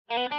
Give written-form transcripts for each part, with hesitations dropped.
Good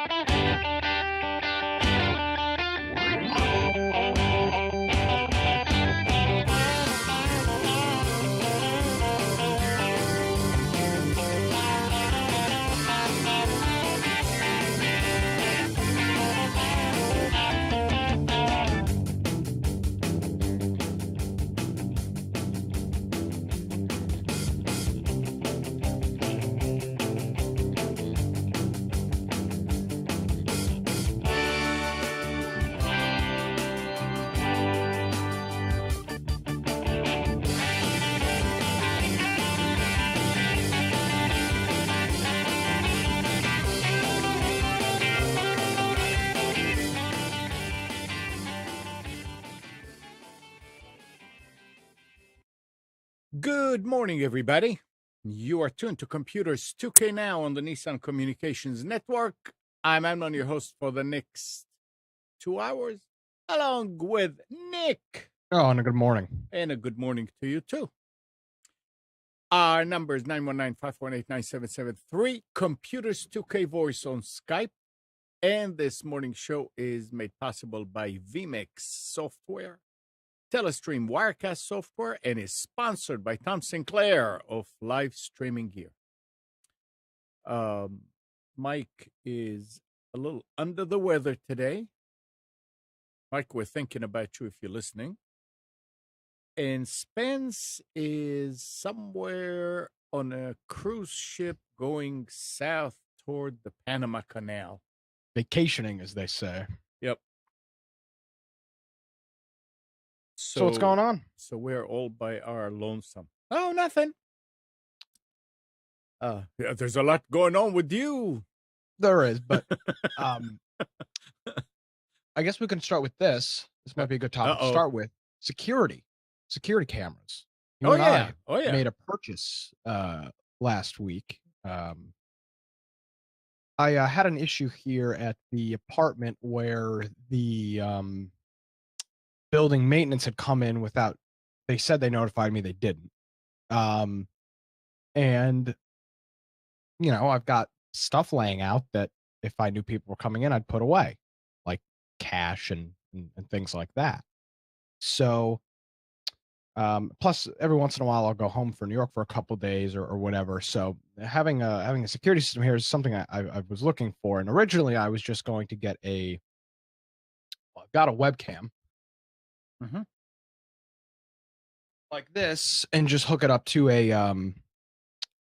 morning, everybody. You are tuned to Computers 2K Now on the Nissan Communications Network. I'm Amnon, your host for the next 2 hours, along with Nick. Oh, and a good morning. And a good morning to you, too. Our number is 919-518-9773, Computers 2K Voice on Skype. And this morning's show is made possible by vMix Software, Telestream Wirecast software, and is sponsored by Tom Sinclair of Live Streaming Gear. Mike is a little under the weather today. Mike, we're thinking about you if you're listening. And Spence is somewhere on a cruise ship going south toward the Panama Canal. Vacationing, as they say. Yep. So what's going on? So we're all by our lonesome. Oh, nothing. There's a lot going on with you. There is, but I guess we can start with this. This might be a good topic to start with. Security cameras. You and I made a purchase last week. I had an issue here at the apartment where the building maintenance had come in without, they said they notified me, they didn't. And, you know, I've got stuff laying out that if I knew people were coming in, I'd put away, like cash and things like that. So, plus every once in a while I'll go home for New York for a couple days or whatever. So having a security system here is something I was looking for. And originally I was just going to get I've got a webcam. Mm-hmm. Like this, and just hook it up to a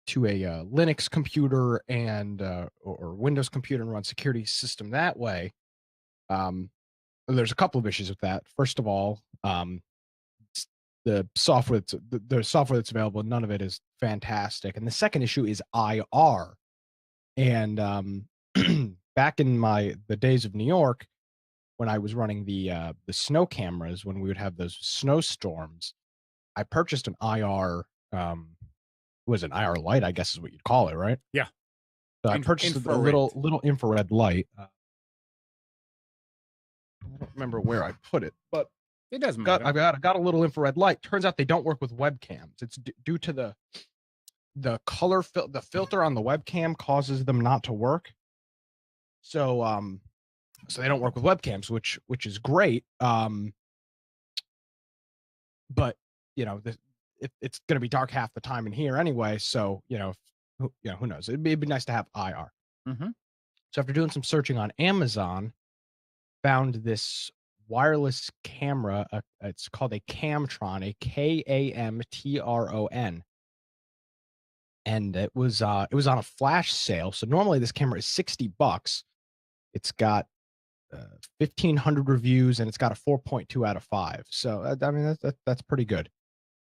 Linux computer and or Windows computer and run security system that way. There's a couple of issues with that. First of all, the software that's available, none of it is fantastic. And the second issue is IR. And back in the days of New York, when I was running the snow cameras, when we would have those snowstorms, I purchased an IR, was an IR light, I guess is what you'd call it, right? Yeah. So I purchased a little infrared light. I don't remember where I put it, but it doesn't matter. I've got a little infrared light. Turns out they don't work with webcams. It's due to the color the filter on the webcam causes them not to work. So so they don't work with webcams, which is great. But you know, it's going to be dark half the time in here anyway. So you know, who knows? It'd be nice to have IR. Mm-hmm. So after doing some searching on Amazon, found this wireless camera. It's called a Camtron, a Kamtron, and it was on a flash sale. So normally this camera is $60. It's got 1,500 reviews, and it's got a 4.2 out of 5. So I mean that's pretty good.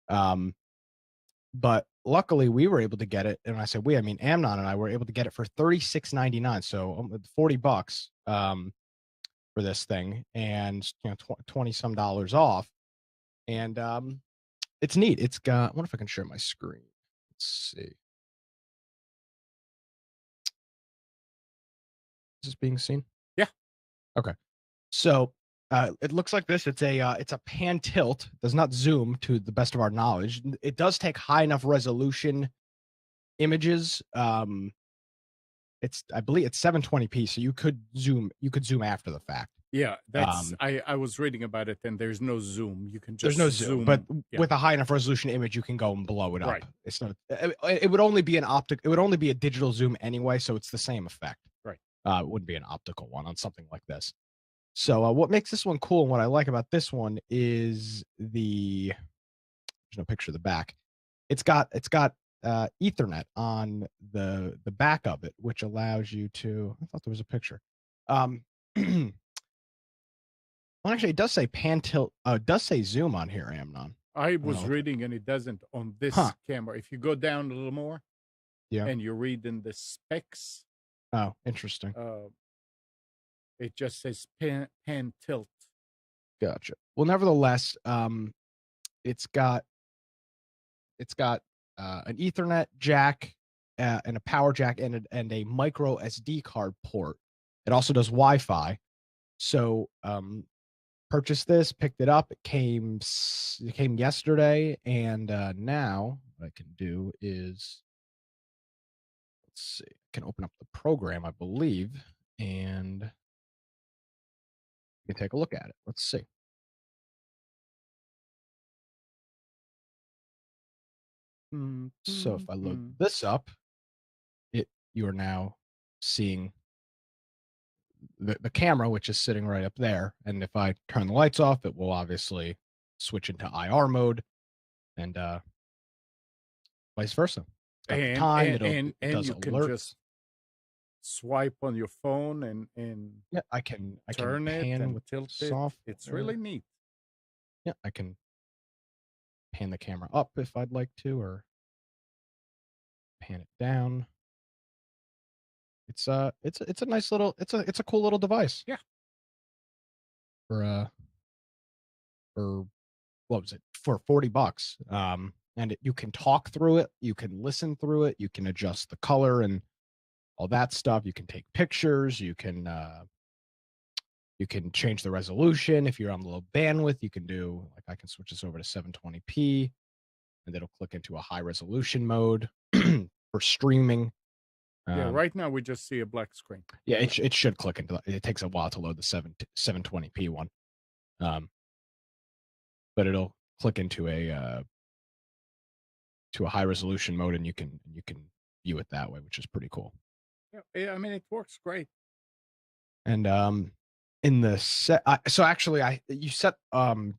But luckily we were able to get it, and I said I mean Amnon and I were able to get it for $36.99, so $40 for this thing, and you know, $20 some off. And it's neat. It's got, I wonder if I can share my screen. Let's see. Is this being seen? Yeah. Okay. So it looks like this. It's a pan tilt. It does not zoom to the best of our knowledge. It does take high enough resolution images. I believe it's 720p, so you could zoom after the fact. Yeah, that's Um, I was reading about it, and there's no zoom. You can there's just no zoom, but zoom. Yeah, with a high enough resolution image, you can go and blow it right, up. It's not. It would only be an optic. It would only be a digital zoom anyway, so it's the same effect. right. It wouldn't be an optical one on something like this. So what makes this one cool and what I like about this one is there's no picture of the back. It's got Ethernet on the back of it, which allows you to. I thought there was a picture. Um, well, actually, it does say pan tilt. It does say zoom on here, Amnon. I I'm gonna was look at. reading, and it doesn't on Huh? this camera. If you go down a little more Yeah. and you read in the specs, Oh, interesting. uh, it just says pan tilt. Gotcha. Well, nevertheless, it's got it's got an Ethernet jack and a power jack and a micro SD card port. It also does Wi-Fi. So purchased this, picked it up. It came yesterday, and now what I can do is let's see, I can open up the program, I believe, and you can take a look at it. Let's see. Mm, So if mm, I load mm. this up, you are now seeing the camera, which is sitting right up there. And if I turn the lights off, it will obviously switch into IR mode, and vice versa. Got the And time. and and It and does you can just alerts. swipe on your phone and Yeah, I can turn it pan and with tilt it. It's really software. neat. Yeah, I can pan the camera up if I'd like to, or pan it down. It's a nice little it's a cool little device Yeah. for for what was it, for $40. And you can talk through it, you can listen through it, you can adjust the color and all that stuff. You can take pictures, you can change the resolution. If you're on low bandwidth, you can do like I can switch this over to 720p and it'll click into a high resolution mode for streaming. Yeah, Um, right now we just see a black screen. yeah, it should click into it takes a while to load the 720p one. But it'll click into a to a high resolution mode and you can view it that way, which is pretty cool. Yeah, I mean it works great. And in the set so actually I you set time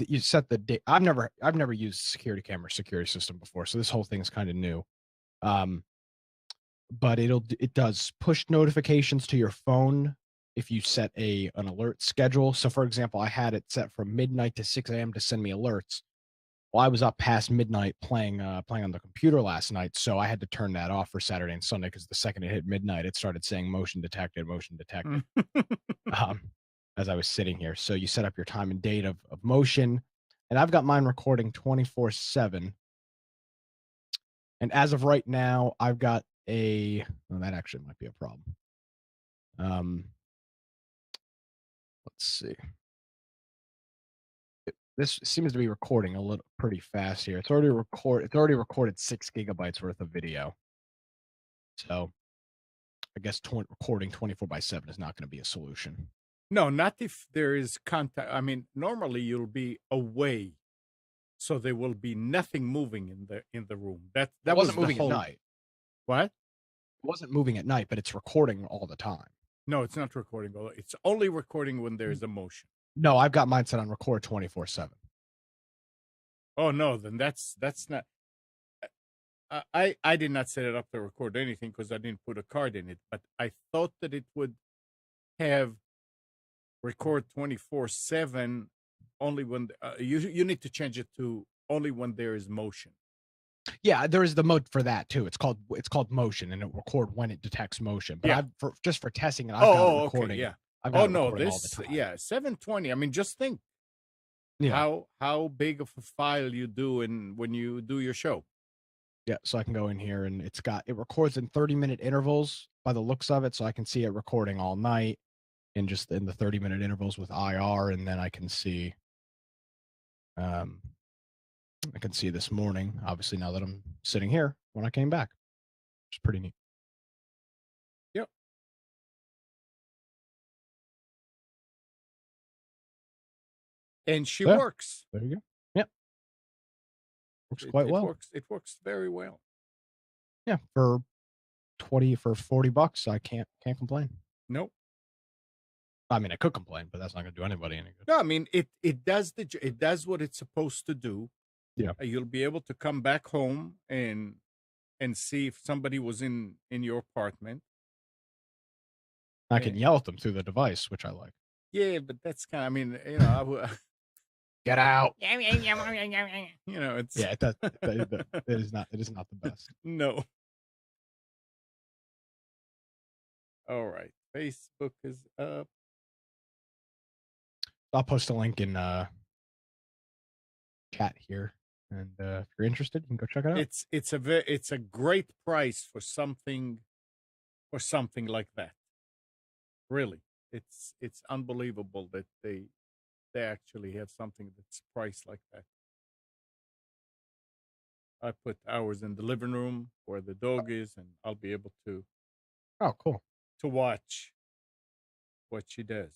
you set the date. I've never used security camera security system before, so this whole thing is kind of new. Um but it does push notifications to your phone if you set an alert schedule. So for example, I had it set from midnight to 6 a.m. to send me alerts. Well, I was up past midnight playing on the computer last night, so I had to turn that off for Saturday and Sunday because the second it hit midnight, it started saying motion detected, um, as I was sitting here. So you set up your time and date of motion, and I've got mine recording 24/7. And as of right now, I've got well, that actually might be a problem. Um, let's see. This seems to be recording a little pretty fast here. It's already recorded 6 gigabytes worth of video. So I guess recording 24/7 is not going to be a solution. No, not if there is contact. I mean, normally you'll be away, so there will be nothing moving in the room. It That was wasn't the moving at whole. night. What? It wasn't moving at night, but it's recording all the time. No, it's not recording. It's only recording when there is a motion. No, I've got mine set on record 24/7. Oh no, then that's not. I did not set it up to record anything because I didn't put a card in it. But I thought that it would have record 24/7 only when you need to change it to only when there is motion. Yeah, there is the mode for that too. It's called motion, and it record when it detects motion. But Yeah. just for testing it, I've got it recording. Okay, yeah. I've got Oh it no, recording all the this time. yeah, 720. I mean, just think Yeah, how big of a file you do in when you do your show. yeah. So I can go in here, and it records in 30-minute intervals by the looks of it. So I can see it recording all night, in just in the 30-minute intervals with IR, and then um I can see this morning, obviously now that I'm sitting here when I came back. It's pretty neat. and she Yeah, works. there you go. Yep, works It, quite it well. works. It works very well. Yeah, for 40 bucks, I can't complain. Nope. I mean, I could complain, but that's not going to do anybody any good. No, I mean it does it does what it's supposed to do. Yeah. You'll be able to come back home and see if somebody was in your apartment. I Eh, can yell at them through the device, which I like. yeah, but that's kind of. I mean, you know, I would. Get out. You know, it's Yeah, it is not the best. no. All right, Facebook is up. I'll post a link in chat here, and if you're interested, you can go check it out. It's a great price for something like that. Really, it's unbelievable that they actually have something that's priced like that. I put hours in the living room where the dog is, and I'll be able Oh, cool. to watch what she does.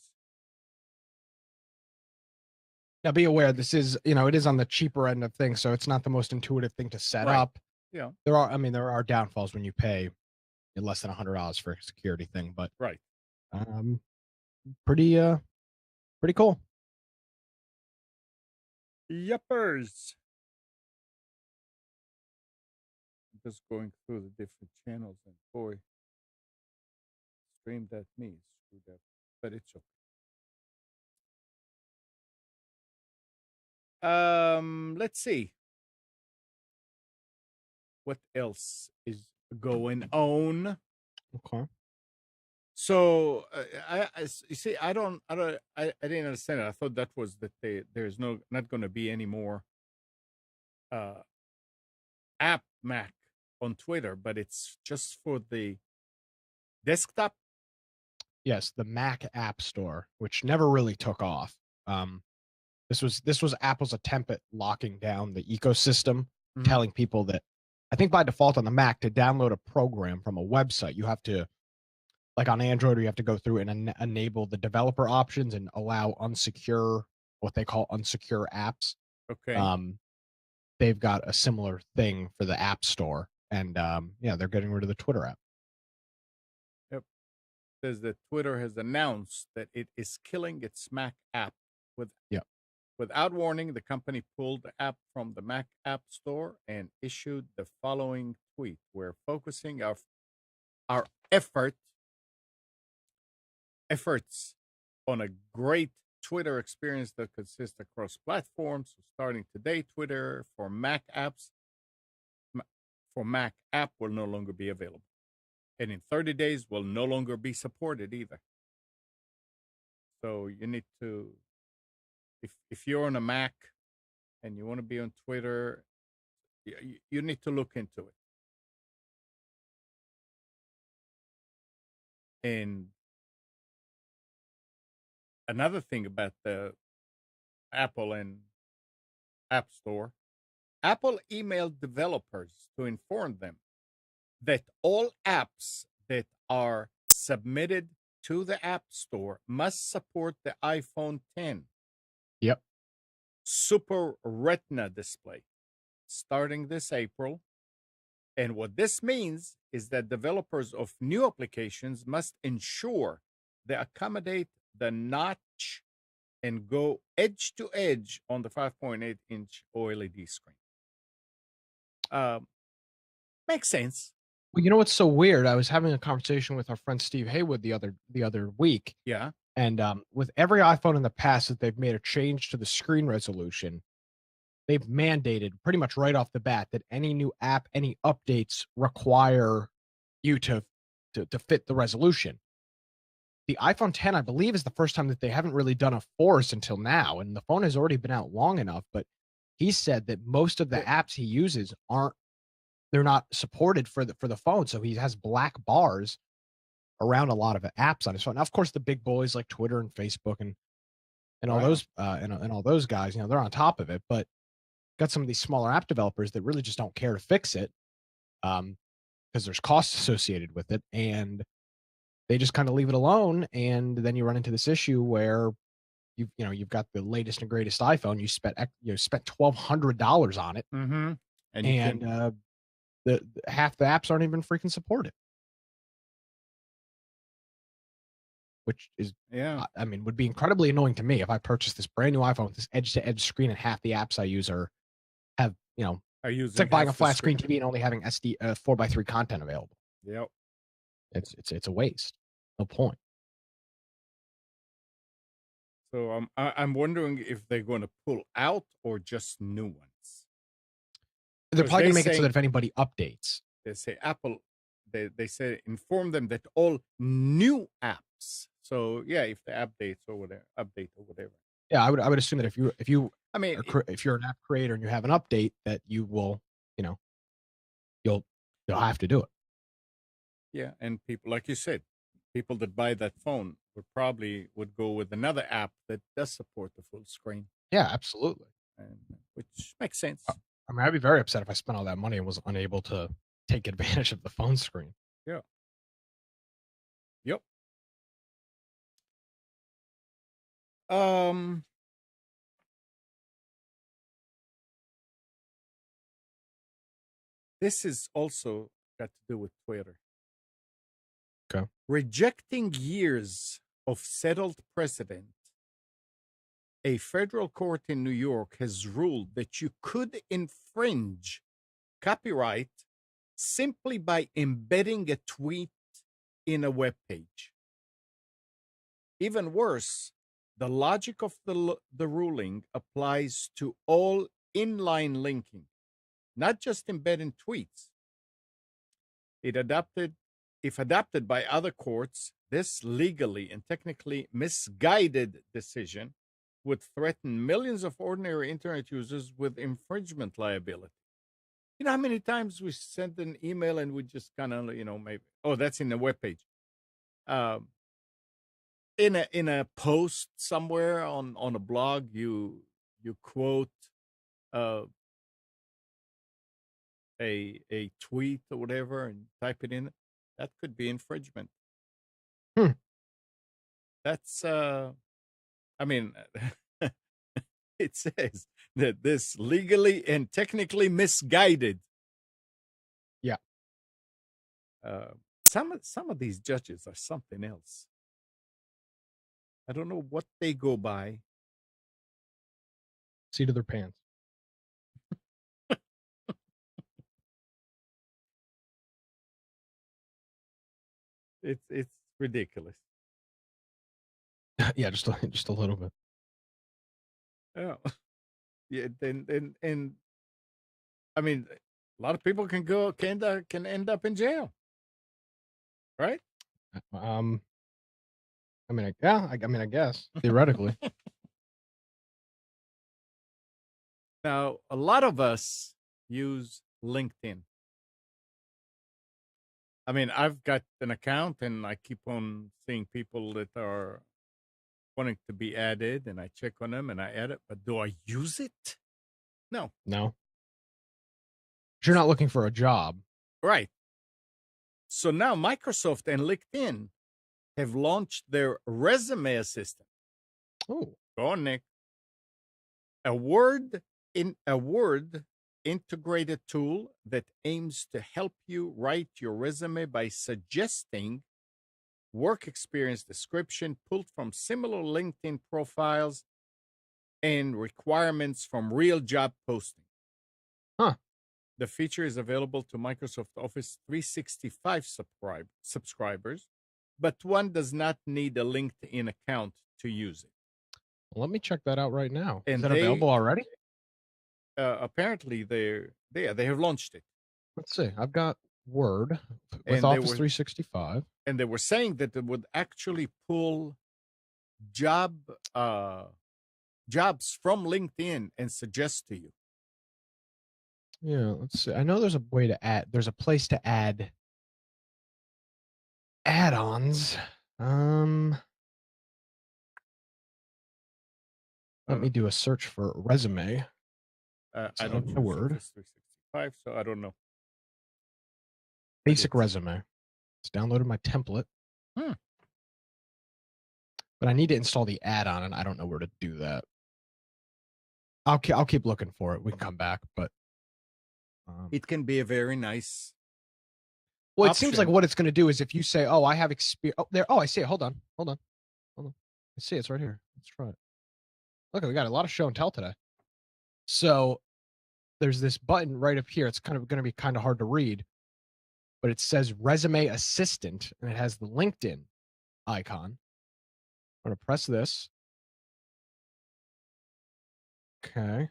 Now, be aware this is, it is on the cheaper end of things, so it's not the most intuitive thing to set Right. up. Yeah. There are downfalls when you pay less than $100 for a security thing, but Right. um, pretty cool. Yuppers. Just going through the different channels, and boy, streamed at me, screwed up, but it's okay. Let's see what else is going on. Okay. So you see, I didn't understand it. I thought that was that there's not going to be any more uh app Mac on Twitter, but it's just for the desktop. Yes, the Mac App Store, which never really took off. This was Apple's attempt at locking down the ecosystem, telling people that I think by default on the Mac to download a program from a website, you have to, like on Android, you have to go through and enable the developer options and allow what they call unsecure apps. Okay. They've got a similar thing for the App Store, and they're getting rid of the Twitter app. Yep. Says that Twitter has announced that it is killing its Mac app without warning. The company pulled the app from the Mac App Store and issued the following tweet: "We're focusing our efforts on a great Twitter experience that consists across platforms. So starting today, Twitter for Mac app will no longer be available, and in 30 days will no longer be supported either." So you need to, if you're on a Mac and you want to be on Twitter, you need to look into it. And another thing about the Apple and App Store, Apple emailed developers to inform them that all apps that are submitted to the App Store must support the iPhone 10 Yep. Super Retina display starting this April. And what this means is that developers of new applications must ensure they accommodate the notch and go edge to edge on the 5.8-inch OLED screen. Makes sense. Well, you know what's so weird? I was having a conversation with our friend Steve Haywood the other week. Yeah. And with every iPhone in the past that they've made a change to the screen resolution, they've mandated pretty much right off the bat that any new app, any updates require you to fit the resolution. The iPhone 10, I believe, is the first time that they haven't really done a force until now, and the phone has already been out long enough. But he said that most of the apps he uses they're not supported for the phone, so he has black bars around a lot of apps on his phone. Now, of course, the big boys like Twitter and Facebook and all those and all those guys, they're on top of it. But got some of these smaller app developers that really just don't care to fix it, because there's costs associated with it, and they just kind of leave it alone. And then you run into this issue where you've got the latest and greatest iPhone. You spent $1,200 on it, Mm-hmm. And you and can, the half the apps aren't even freaking supported, which is, yeah, I mean, would be incredibly annoying to me if I purchased this brand new iPhone with this edge-to-edge screen and half the apps I use have, are it's like using buying a half the flat screen screen. TV and only having SD 4:3 content available. Yep. It's a waste. No point. So I'm wondering if they're going to pull out or just new ones. They're Because probably going to make it so that if anybody updates, they say Apple, they say inform them that all new apps. So yeah, if the update or whatever. yeah, I would assume that if you I mean, if you're an app creator and you have an update, that you will, you know, you'll you'll have to do it. yeah, and people, like you said, people that buy that phone would go with another app that does support the full screen, Yeah, absolutely. and which makes sense. I mean, I'd be very upset if I spent all that money and was unable to take advantage of the phone screen. Yeah. Yep. Um. This is also got to do with Twitter. Okay. Rejecting years of settled precedent, a federal court in New York has ruled that you could infringe copyright simply by embedding a tweet in a web page. Even worse, the logic of the ruling applies to all inline linking, not just embedding tweets. If adopted by other courts, this legally and technically misguided decision would threaten millions of ordinary internet users with infringement liability. You know how many times we send an email and we just kind of, maybe, oh, that's in the webpage. Um, in a post somewhere on a blog, you quote uh, a tweet or whatever and type it in. That could be infringement. Hmm. That's I mean, it says that this legally and technically misguided. Yeah. Some of these judges are something else. I don't know what they go by. Seat of their pants. It's ridiculous. Yeah, just a little bit. Yeah, yeah. And I mean, a lot of people can end up in jail, right? Um, I mean, I guess theoretically. Now, a lot of us use LinkedIn. I mean, I've got an account and I keep on seeing people that are wanting to be added and I check on them and I add it, but do I use it? No. No, if you're not looking for a job. Right. So now Microsoft and LinkedIn have launched their resume assistant. Oh, Go on, Nick. A word integrated tool that aims to help you write your resume by suggesting work experience description pulled from similar LinkedIn profiles and requirements from real job posting. huh. The feature is available to Microsoft Office 365 subscribers, but one does not need a LinkedIn account to use it. Well, let me check that out right now. Is And that they available already? apparently they have launched it, Let's see. I've got Word with and they Office were 365. and they were saying that it would actually pull job jobs from LinkedIn and suggest to you. Yeah, let's see. I know there's a way to add. There's a place to add add-ons. Let me do a search for resume. I don't use Word. Office 365, so I don't know. Basic resume. It's downloaded my template. Hmm. but I need to install the add-on, and I don't know where to do that. I'll keep looking for it. We can come back, but It can be a very nice well, it seems like option. what it's going to do is if you say, "Oh, I have experience." Oh, there. Oh, I see it. Hold on. Hold on. Hold on. I see it. It's right here. Let's try it. Look, we got a lot of show and tell today. So there's this button right up here. It's kind of going to be kind of hard to read, but it says Resume Assistant, and it has the LinkedIn icon. I'm going to press this. Okay.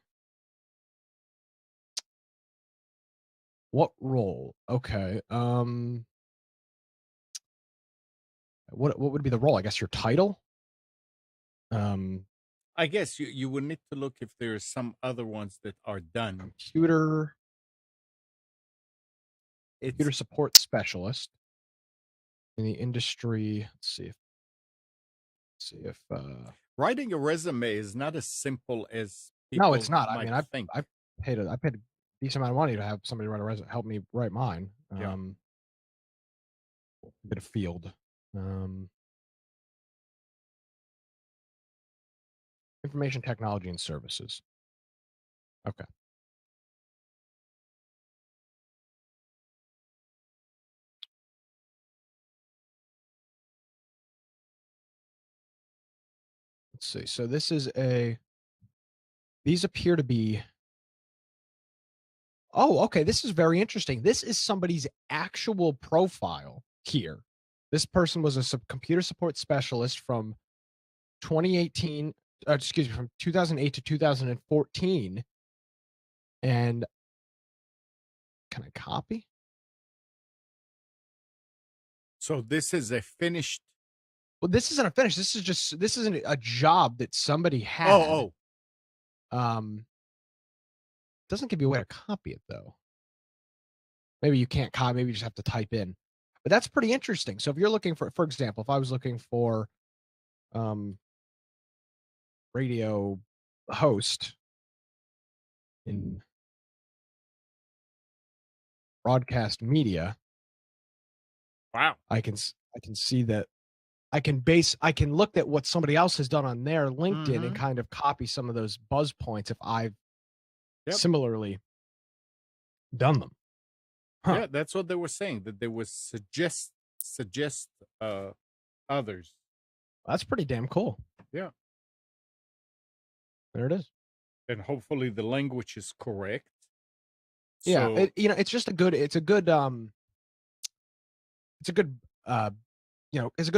What role? Okay. What would be the role? I guess your title. Um, I guess you would need to look if there's some other ones that are done. computer It's support specialist in the industry. Let's see if writing a resume is not as simple as no, it's people not. I might mean, think. I paid a decent amount of money to have somebody write a resume, help me write mine. Yeah. A bit of field. Information technology and services. Okay. Let's see. So this is these appear to be, oh, okay. This is very interesting. This is somebody's actual profile here. This person was a computer support specialist from 2018, excuse me, from 2008 to 2014. And can I copy? So this is a finished. Well, this isn't a finish. This isn't a job that somebody had. Oh, Doesn't give you a way to copy it though. Maybe you can't copy, maybe you just have to type in. But that's pretty interesting. So if you're looking for example, if I was looking for radio host in broadcast media, wow. I can see that I can look at what somebody else has done on their LinkedIn and kind of copy some of those buzz points if I've similarly done them. Huh. Yeah, that's what they were saying, that they would suggest others. That's pretty damn cool. Yeah. There it is. And hopefully the language is correct. Yeah, So, it's just a good it's a good it's a good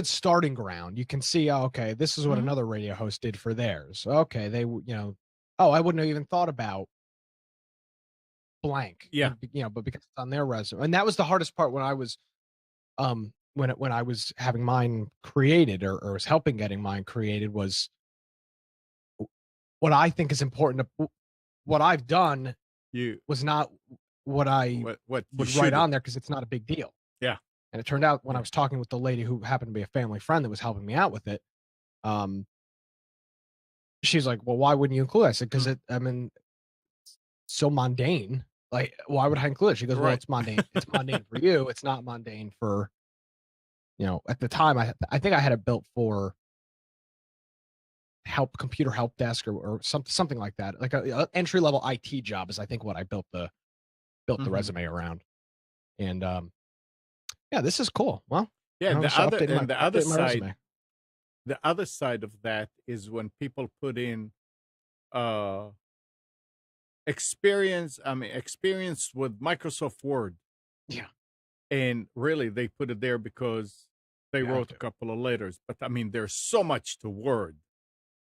starting ground. You can see, oh, okay, this is what another radio host did for theirs. Okay, they oh, I wouldn't have even thought about blank. yeah. But because it's on their resume. And that was the hardest part when I was when I was having mine created or was helping getting mine created was what I think is important to what I've done was not what I what would write on there because it's not a big deal. Yeah. And it turned out when I was talking with the lady who happened to be a family friend that was helping me out with it, she's like, "Well, why wouldn't you include it?" I said, "Because I mean, so mundane. Like, why would I include it?" She goes, "Well, it's mundane. It's mundane for you. It's not mundane for, at the time, I think I had it built for computer help desk or something like that. Like a entry level IT job is I think what I built the resume around. And yeah, this is cool. Well, yeah, the other side, resume. the other side of that is when people put in experience with Microsoft Word. Yeah. And really they put it there because they wrote a couple of letters. But I mean, there's so much to Word.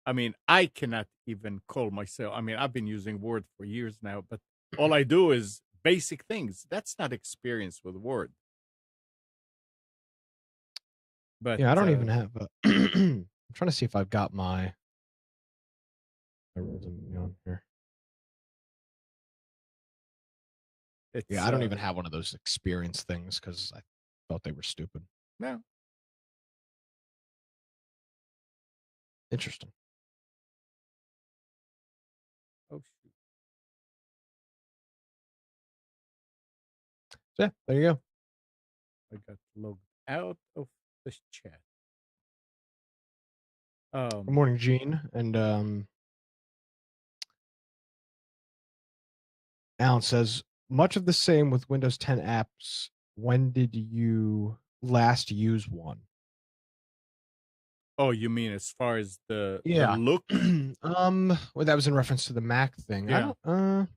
I mean, I cannot even call myself. I mean, I've been using Word for years now, but all I do is basic things. That's not experience with Word. But Yeah, I don't even have I'm trying to see if I've got my resume on here. Yeah, I don't even have one of those experience things because I thought they were stupid. No. Interesting. Oh, shoot. So yeah, there you go. I got logged out of this chat. Good morning, Gene. And Alan says, much of the same with Windows 10 apps. When did you last use one? Oh, you mean as far as the Yeah. look? Well, that was in reference to the Mac thing. I Yeah. don't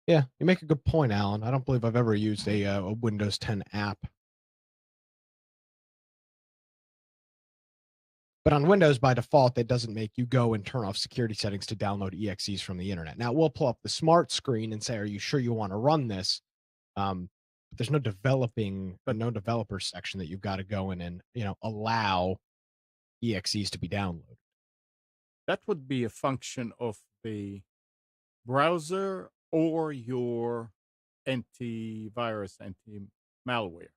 yeah, you make a good point, Alan. I don't believe I've ever used a Windows 10 app. But on Windows, by default, it doesn't make you go and turn off security settings to download EXEs from the internet. Now, we'll pull up the smart screen and say, are you sure you want to run this? But there's no developer section that you've got to go in and, allow EXEs to be downloaded. That would be a function of the browser or your antivirus, anti-malware,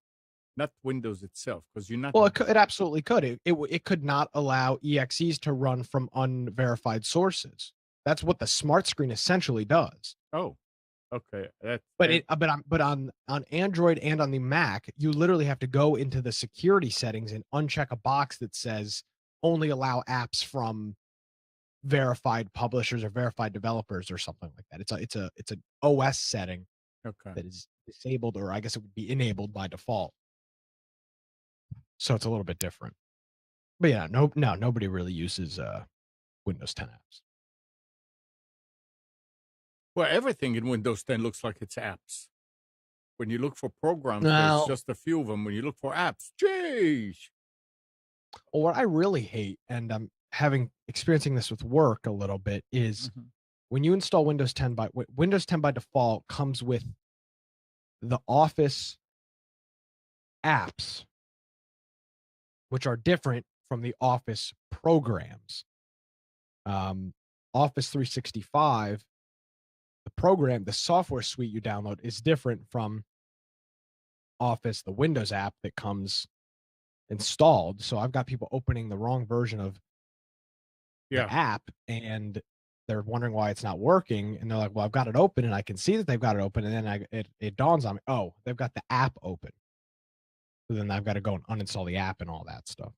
not Windows itself, because you're not. Well, it absolutely could. It could not allow EXEs to run from unverified sources. That's what the smart screen essentially does. Oh, okay. But on Android and on the Mac, you literally have to go into the security settings and uncheck a box that says only allow apps from verified publishers or verified developers or something like that. It's an OS setting that is disabled, or I guess it would be enabled by default. So it's a little bit different. But yeah, nobody really uses Windows 10 apps. Well, everything in Windows 10 looks like it's apps. When you look for programs, there's just a few of them. When you look for apps, jeez. Well, what I really hate, and I'm experiencing this with work a little bit, is when you install Windows 10 by default comes with the Office apps, which are different from the Office programs. Office 365, the software suite you download is different from Office, the Windows app that comes installed. So I've got people opening the wrong version of the app, and they're wondering why it's not working. And they're like, well, I've got it open and I can see that they've got it open. And then it dawns on me, oh, they've got the app open. So then I've got to go and uninstall the app and all that stuff.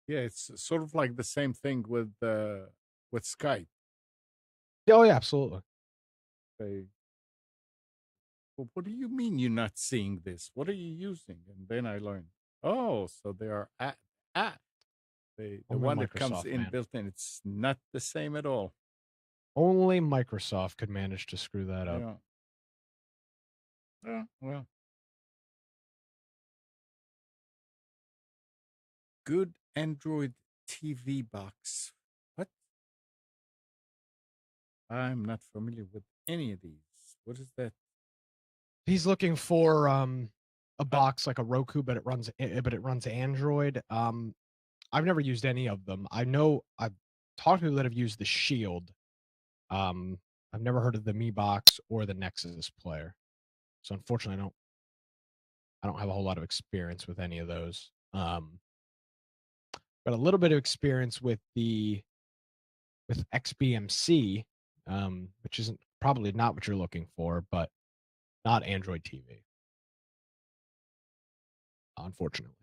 Yeah, it's sort of like the same thing with Skype. Oh yeah, absolutely. Well, what do you mean you're not seeing this? What are you using? And then I learned, oh, so they are apps. The one that comes in built in, it's not the same at all. Only Microsoft could manage to screw that up. Yeah, well. Good Android TV box. What? I'm not familiar with any of these. What is that? He's looking for a box like a Roku, but it runs Android. I've never used any of them. I know I've talked to people that have used the Shield. I've never heard of the Mi Box or the Nexus player. So unfortunately I don't have a whole lot of experience with any of those. Got a little bit of experience with XBMC, which isn't probably not what you're looking for, but not Android TV. Unfortunately.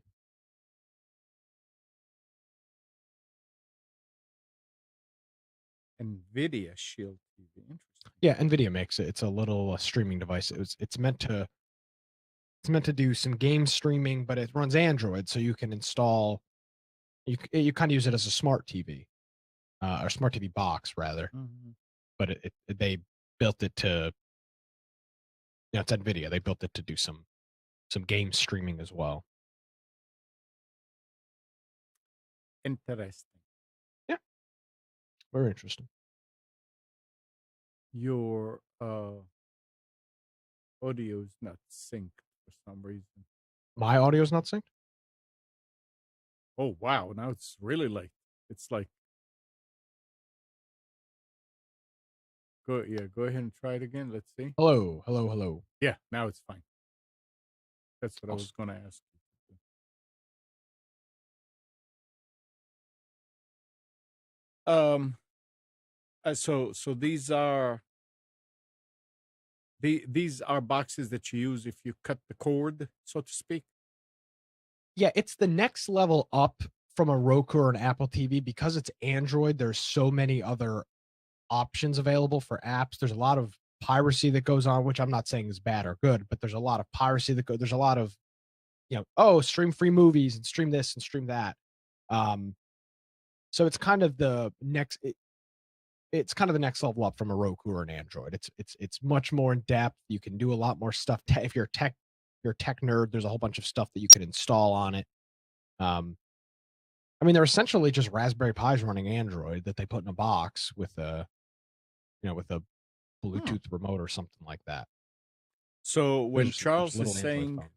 NVIDIA Shield TV. Interesting. Yeah, NVIDIA makes it. It's a little streaming device. It's meant to do some game streaming, but it runs Android, so you can install. You kind of use it as a smart TV, or smart TV box rather. But they built it to. It's NVIDIA. They built it to do some game streaming as well. Interesting. Yeah, very interesting. Your audio is not synced for some reason. My audio is not synced? Oh, wow. Now it's really like, it's like, go ahead and try it again. Let's see. Hello. Yeah, now it's fine. That's what I was going to ask you. So these are these are boxes that you use if you cut the cord, so to speak. Yeah, it's the next level up from a Roku or an Apple TV, because it's Android, there's so many other options available for apps. There's a lot of piracy that goes on, which I'm not saying is bad or good, but there's a lot of piracy there's a lot of, oh, stream free movies and stream this and stream that. Um, so it's kind of the next it's kind of the next level up from a Roku or an Android. It's much more in depth. You can do a lot more stuff. If you're a tech nerd, there's a whole bunch of stuff that you can install on it. I mean, they're essentially just Raspberry Pis running Android that they put in a box with a, with a Bluetooth remote or something like that. So when There's Charles is little Android saying, phones.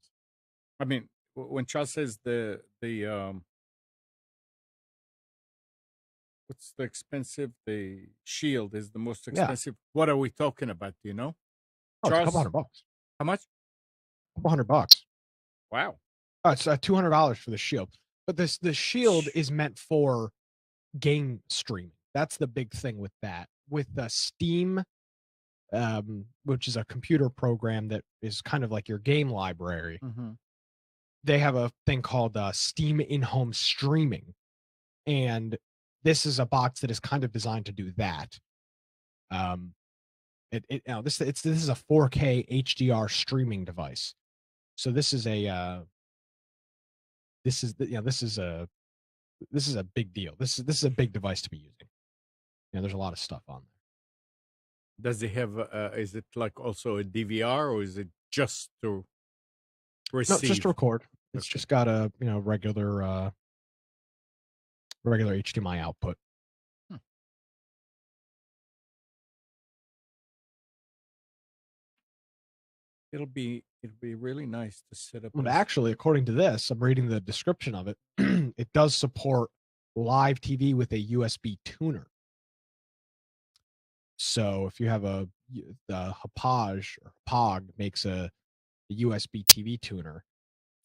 I mean, when Charles says the what's the expensive? The Shield is the most Yeah. expensive. What are we talking about? Do you know? Oh, it's a Charles, couple $100. how much? $200. Wow. Oh, it's $200 for the Shield. But the Shield is meant for game streaming. That's the big thing with that. With the Steam, which is a computer program that is kind of like your game library, they have a thing called Steam in-home streaming, and this is a box that is kind of designed to do that. This is a 4K HDR streaming device. So this is a this is a big deal. This is a big device to be using. There's a lot of stuff on there. Does it have? Is it like also a DVR, or is it just to receive? No, it's just to record. It's just got a regular HDMI output. It'll be really nice to set up. Well, actually, according to this, I'm reading the description of it. It does support live TV with a USB tuner. So if you have the HomePods or Pog makes a USB TV tuner.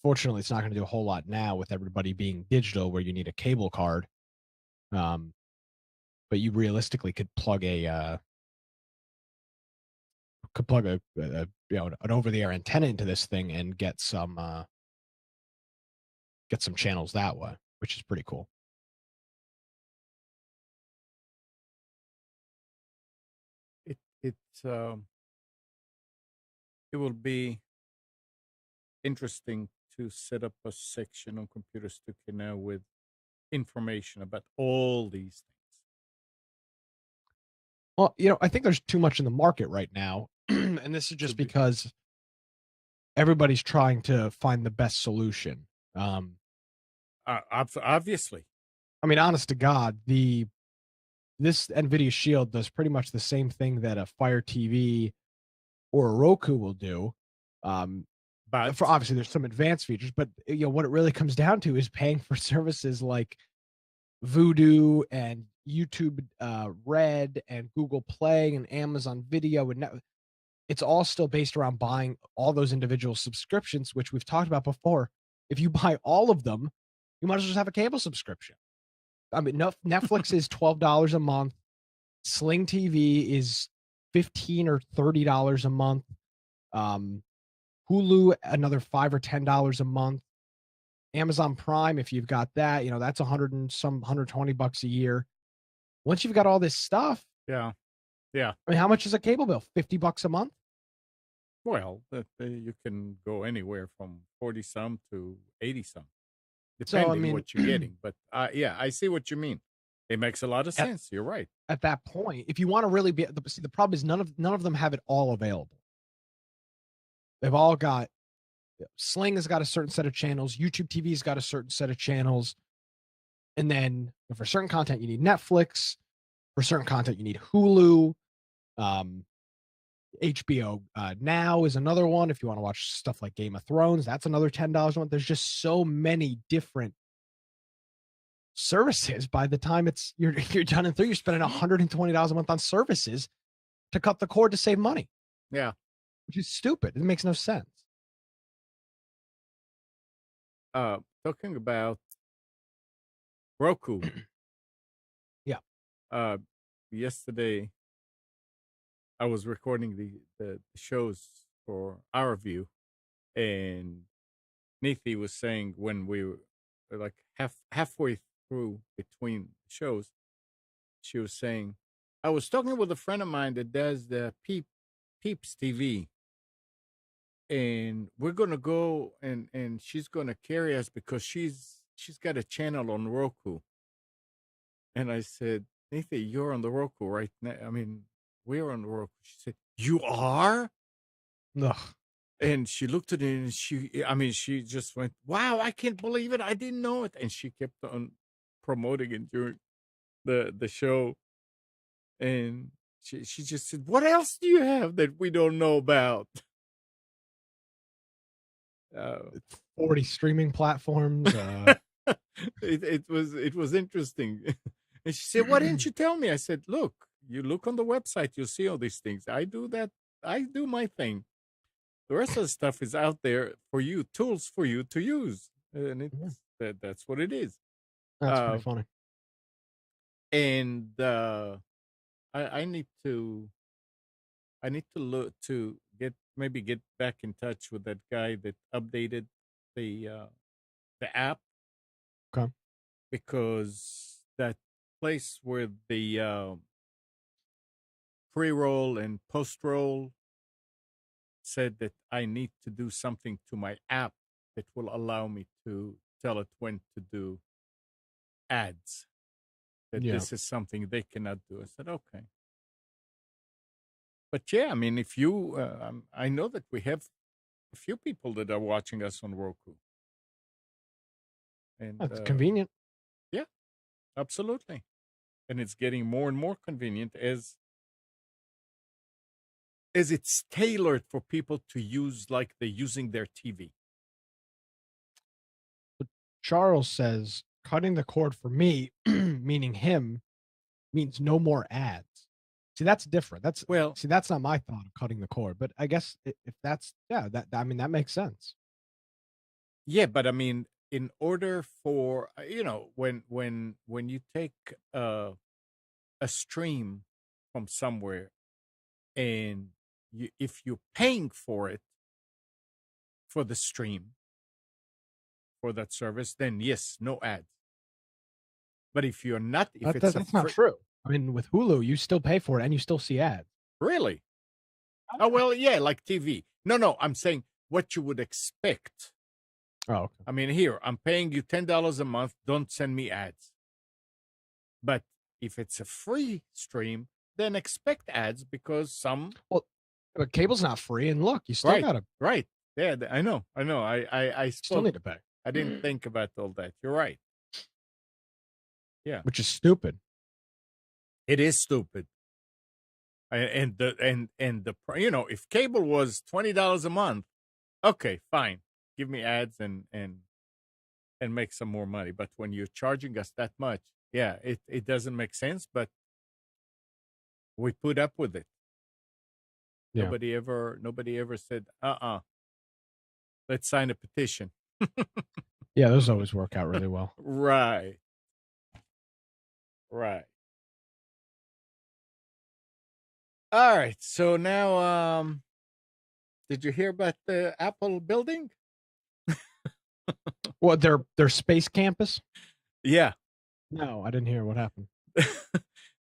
Fortunately, it's not going to do a whole lot now with everybody being digital, where you need a cable card. But you realistically could plug an over-the-air antenna into this thing and get some channels that way, which is pretty cool. It will be interesting to set up a section on Computer Studio now with information about all these things. Well, I think there's too much in the market right now, and this is just because everybody's trying to find the best solution. Obviously. I mean, honest to God, this NVIDIA Shield does pretty much the same thing that a Fire TV or a Roku will do. But for obviously there's some advanced features, but what it really comes down to is paying for services like Vudu and YouTube Red and Google Play and Amazon Video and it's all still based around buying all those individual subscriptions, which we've talked about before. If you buy all of them, you might as well just have a cable subscription. I mean, Netflix is $12 a month. Sling TV is $15 or $30 a month. Hulu, another $5 or $10 a month. Amazon Prime, if you've got that, that's $120 a year. Once you've got all this stuff, yeah. I mean, how much is a cable bill? $50 a month? Well, you can go anywhere from 40 some to 80 some, depending what you're getting. But yeah, I see what you mean. It makes a lot of sense. You're right. At that point, if you want to really the problem is none of them have it all available. They've all got Sling has got a certain set of channels. YouTube TV's got a certain set of channels. And then for certain content, you need Netflix. For certain content, you need Hulu. HBO Now is another one. If you want to watch stuff like Game of Thrones, that's another $10 a month. There's just so many different services. By the time you're done and through, you're spending $120 a month on services to cut the cord to save money. Yeah. Which is stupid. It makes no sense. Talking about Roku. Yeah. Yesterday, I was recording the shows for our view, and Nethi was saying when we like halfway through between shows, she was saying, I was talking with a friend of mine that does the Peeps TV, and we're gonna go and she's gonna carry us because she's got a channel on Roku. And I said, Nathan, you're on the Roku right now. I mean, we're on the Roku. She said, you are? Ugh. And she looked at it and she just went, wow, I can't believe it. I didn't know it. And she kept on promoting it during the show. And she just said, what else do you have that we don't know about? 40 streaming platforms. It was interesting. And she said, why didn't you tell me? I said, look, you look on the website, you'll see all these things. I do that. I do my thing. The rest of the stuff is out there for you, tools for you to use. And that's what it is. That's pretty funny. And I need to look to get back in touch with that guy that updated the app. Okay. Because that place where the pre-roll and post-roll said that I need to do something to my app that will allow me to tell it when to do ads. That this is something they cannot do. I said, okay. But yeah, I mean, if you, I know that we have a few people that are watching us on Roku. And that's convenient. Yeah, absolutely. And it's getting more and more convenient as it's tailored for people to use like they're using their TV. But Charles says cutting the cord for me, meaning him, means no more ads. See, that's different. That's not my thought of cutting the cord. But I guess if that's that makes sense. Yeah, but I mean, in order for when you take a stream from somewhere, and if you're paying for it for the stream for that service, then yes, no ads. But if you're not, that's not true. I mean, with Hulu, you still pay for it and you still see ads. Really? Oh well, yeah, like TV. No, I'm saying what you would expect. Oh, okay. I mean, here I'm paying you $10 a month. Don't send me ads. But if it's a free stream, then expect ads because but cable's not free, and look, you still gotta Yeah, I know. I still need to pay. I didn't think about all that. You're right. Yeah, which is stupid. It is stupid. And if cable was $20 a month, okay, fine, give me ads and make some more money. But when you're charging us that much, yeah, it doesn't make sense. But we put up with it. Yeah. Nobody ever said, let's sign a petition. Yeah, those always work out really well. Right. All right. So now, did you hear about the Apple building? What, their space campus? Yeah. No, I didn't hear what happened.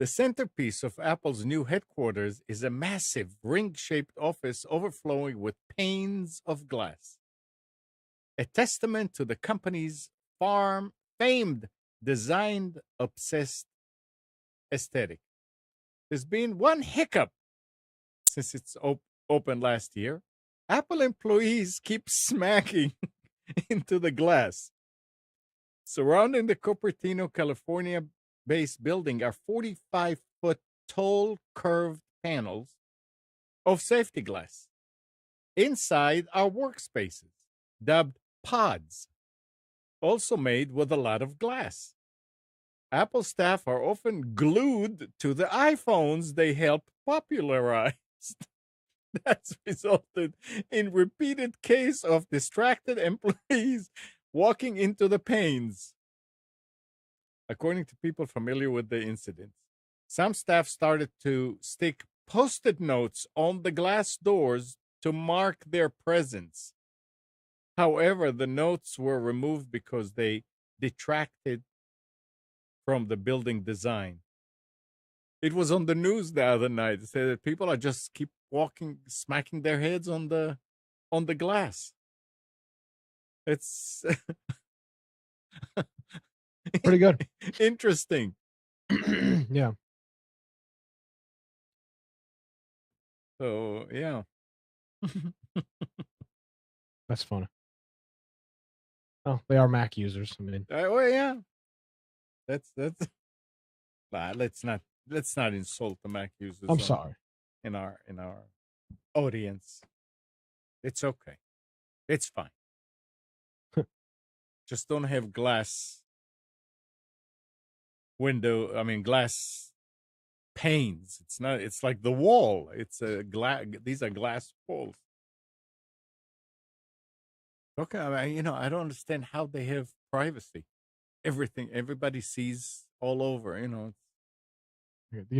The centerpiece of Apple's new headquarters is a massive ring-shaped office overflowing with panes of glass. A testament to the company's famed design-obsessed aesthetic. There's been one hiccup since it's opened last year. Apple employees keep smacking into the glass. Surrounding the Cupertino, California-based building are 45-foot tall curved panels of safety glass. Inside are workspaces, dubbed pods, also made with a lot of glass. Apple staff are often glued to the iPhones they helped popularize. That's resulted in repeated cases of distracted employees walking into the panes. According to people familiar with the incident, some staff started to stick Post-it notes on the glass doors to mark their presence. However, the notes were removed because they detracted from the building design. It was on the news the other night. It said that people are just keep walking, smacking their heads on the glass. It's Pretty good. interesting. Yeah. So yeah. That's funny. Oh, they are Mac users. I mean, Well, yeah. That's let's not insult the Mac users I'm sorry. in our audience. It's okay. It's fine. Just don't have glass panes. It's not. It's like the wall. It's a glass. These are glass walls. Okay, I mean, I don't understand how they have privacy. Everybody sees all over. You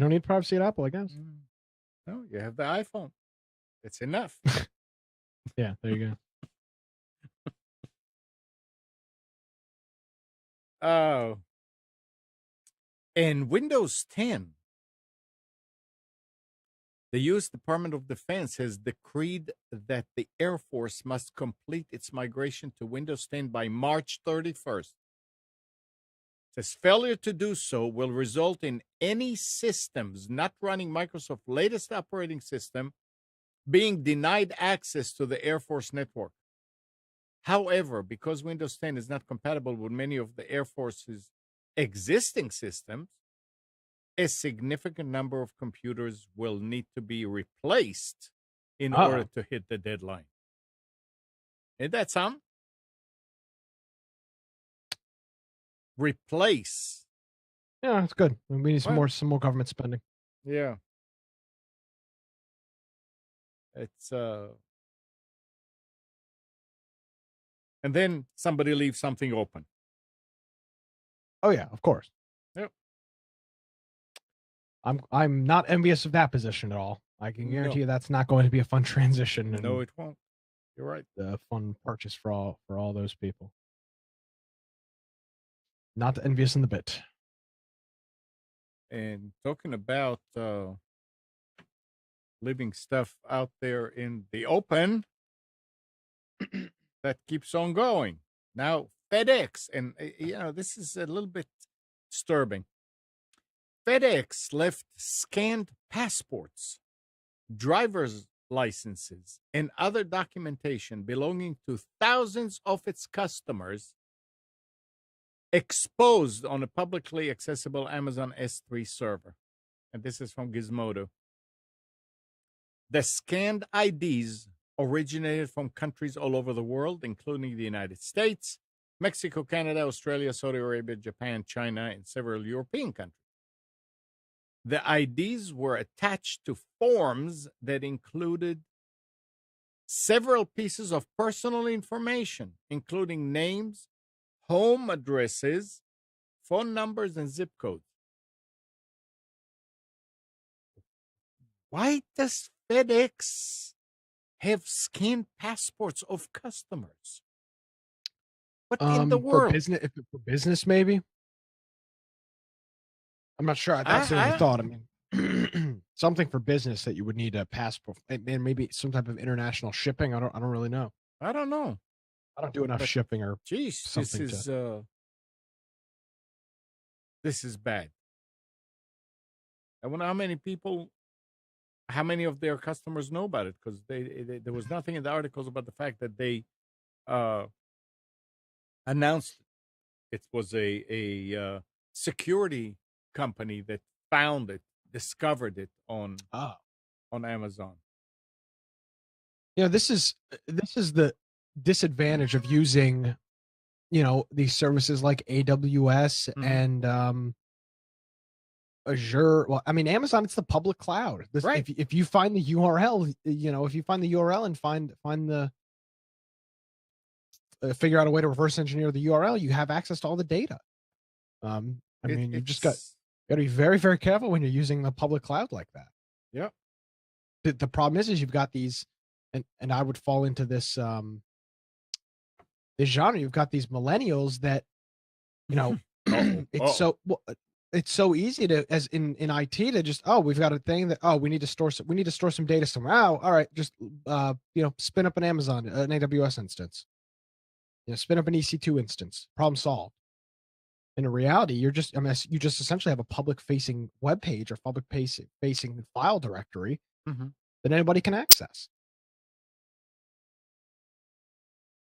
don't need privacy at Apple, I guess. No, you have the iPhone. It's enough. Yeah, there you go. Oh, in Windows 10, the U.S. Department of Defense has decreed that the Air Force must complete its migration to Windows 10 by March 31st. Says failure to do so will result in any systems not running Microsoft's latest operating system being denied access to the Air Force network. However, because Windows 10 is not compatible with many of the Air Force's existing systems, a significant number of computers will need to be replaced in order to hit the deadline. Ain't that some? Replace. Yeah, that's good. We need some more government spending. Yeah. It's and then somebody leaves something open. Oh yeah, of course. Yep. I'm not envious of that position at all. I can guarantee you that's not going to be a fun transition. No, it won't. You're right. A fun purchase for all those people. Not envious in the bit. And talking about leaving stuff out there in the open, that keeps on going. Now, FedEx, and this is a little bit disturbing. FedEx left scanned passports, driver's licenses, and other documentation belonging to thousands of its customers exposed on a publicly accessible Amazon S3 server. And this is from Gizmodo. The scanned IDs originated from countries all over the world, including the United States, Mexico, Canada, Australia, Saudi Arabia, Japan, China, and several European countries. The IDs were attached to forms that included several pieces of personal information, including names, home addresses, phone numbers, and zip codes. Why does FedEx have scanned passports of customers? What in the world? For business, maybe. I'm not sure. That's the only thought. I mean, something for business that you would need a passport, and maybe some type of international shipping. I don't really know. I don't know. I don't do enough shipping or something. This is bad. I wonder how many of their customers know about it, because there was nothing in the articles about the fact that they announced it was a security company that found it, discovered it on Amazon. This is the disadvantage of using, these services like AWS and Azure. Well, I mean, Amazon, it's the public cloud. Right. If you find the URL, if you find the URL and find the figure out a way to reverse engineer the URL, you have access to all the data. You've just got to be very, very careful when you're using the public cloud like that. Yeah. The problem is you've got these, and I would fall into this this genre. You've got these millennials that You know, Uh-oh. it's Uh-oh. so it's so easy to, as in IT, to just, oh, we've got a thing that, oh, we need to store some data somewhere. Oh, all right, just spin up an AWS instance. Spin up an EC2 instance. Problem solved. In reality, you just essentially have a public facing web page or public facing file directory Mm-hmm. that anybody can access.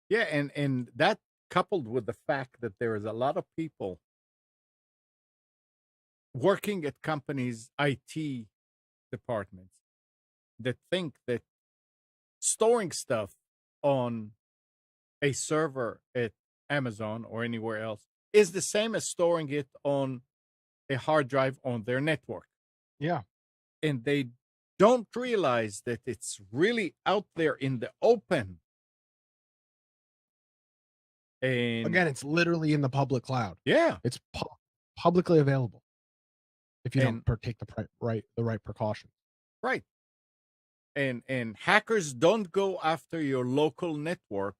Yeah, and that coupled with the fact that there is a lot of people working at companies' IT departments that think that storing stuff on a server at Amazon or anywhere else is the same as storing it on a hard drive on their network. Yeah. And they don't realize that it's really out there in the open. And Again, it's literally in the public cloud. yeah, It's publicly available if you and don't take the right precautions. right. And hackers don't go after your local network.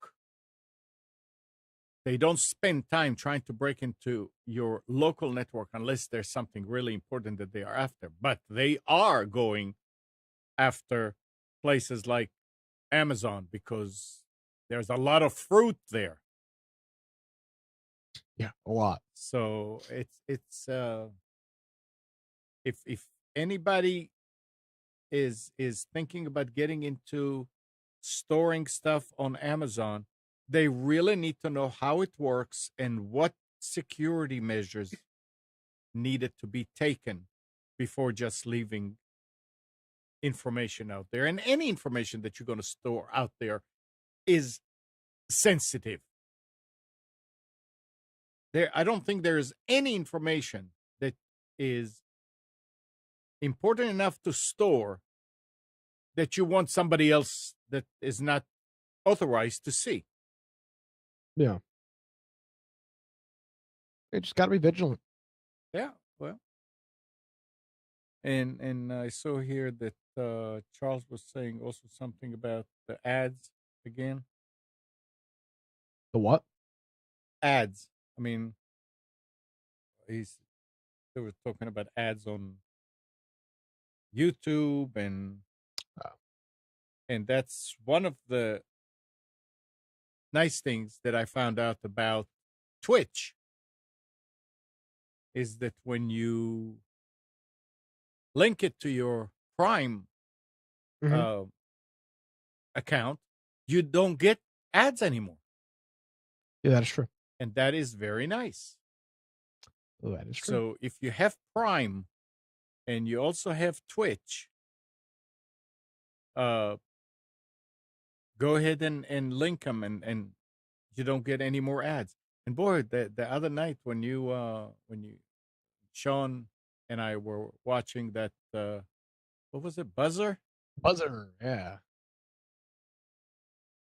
They don't spend time trying to break into your local network unless there's something really important that they are after. But they are going after places like Amazon because there's a lot of fruit there. Yeah, a lot. So it's if anybody is thinking about getting into storing stuff on Amazon, they really need to know how it works and what security measures needed to be taken before just leaving information out there. And any information that you're going to store out there is sensitive. I don't think there's any information that is important enough to store that you want somebody else that is not authorized to see. Yeah. You just got to be vigilant. Yeah, well, and I saw here that Charles was saying also something about the ads again. The what? Ads. I mean, they were talking about ads on YouTube, Oh. and that's one of the nice things that I found out about Twitch is that when you link it to your Prime Mhm. account, you don't get ads anymore. Yeah, that is true. And that is very nice. Oh, that is true. So if you have Prime and you also have Twitch, go ahead and link them and you don't get any more ads. And boy, the other night when you Sean and I were watching that what was it, Buzzer? Buzzer, yeah.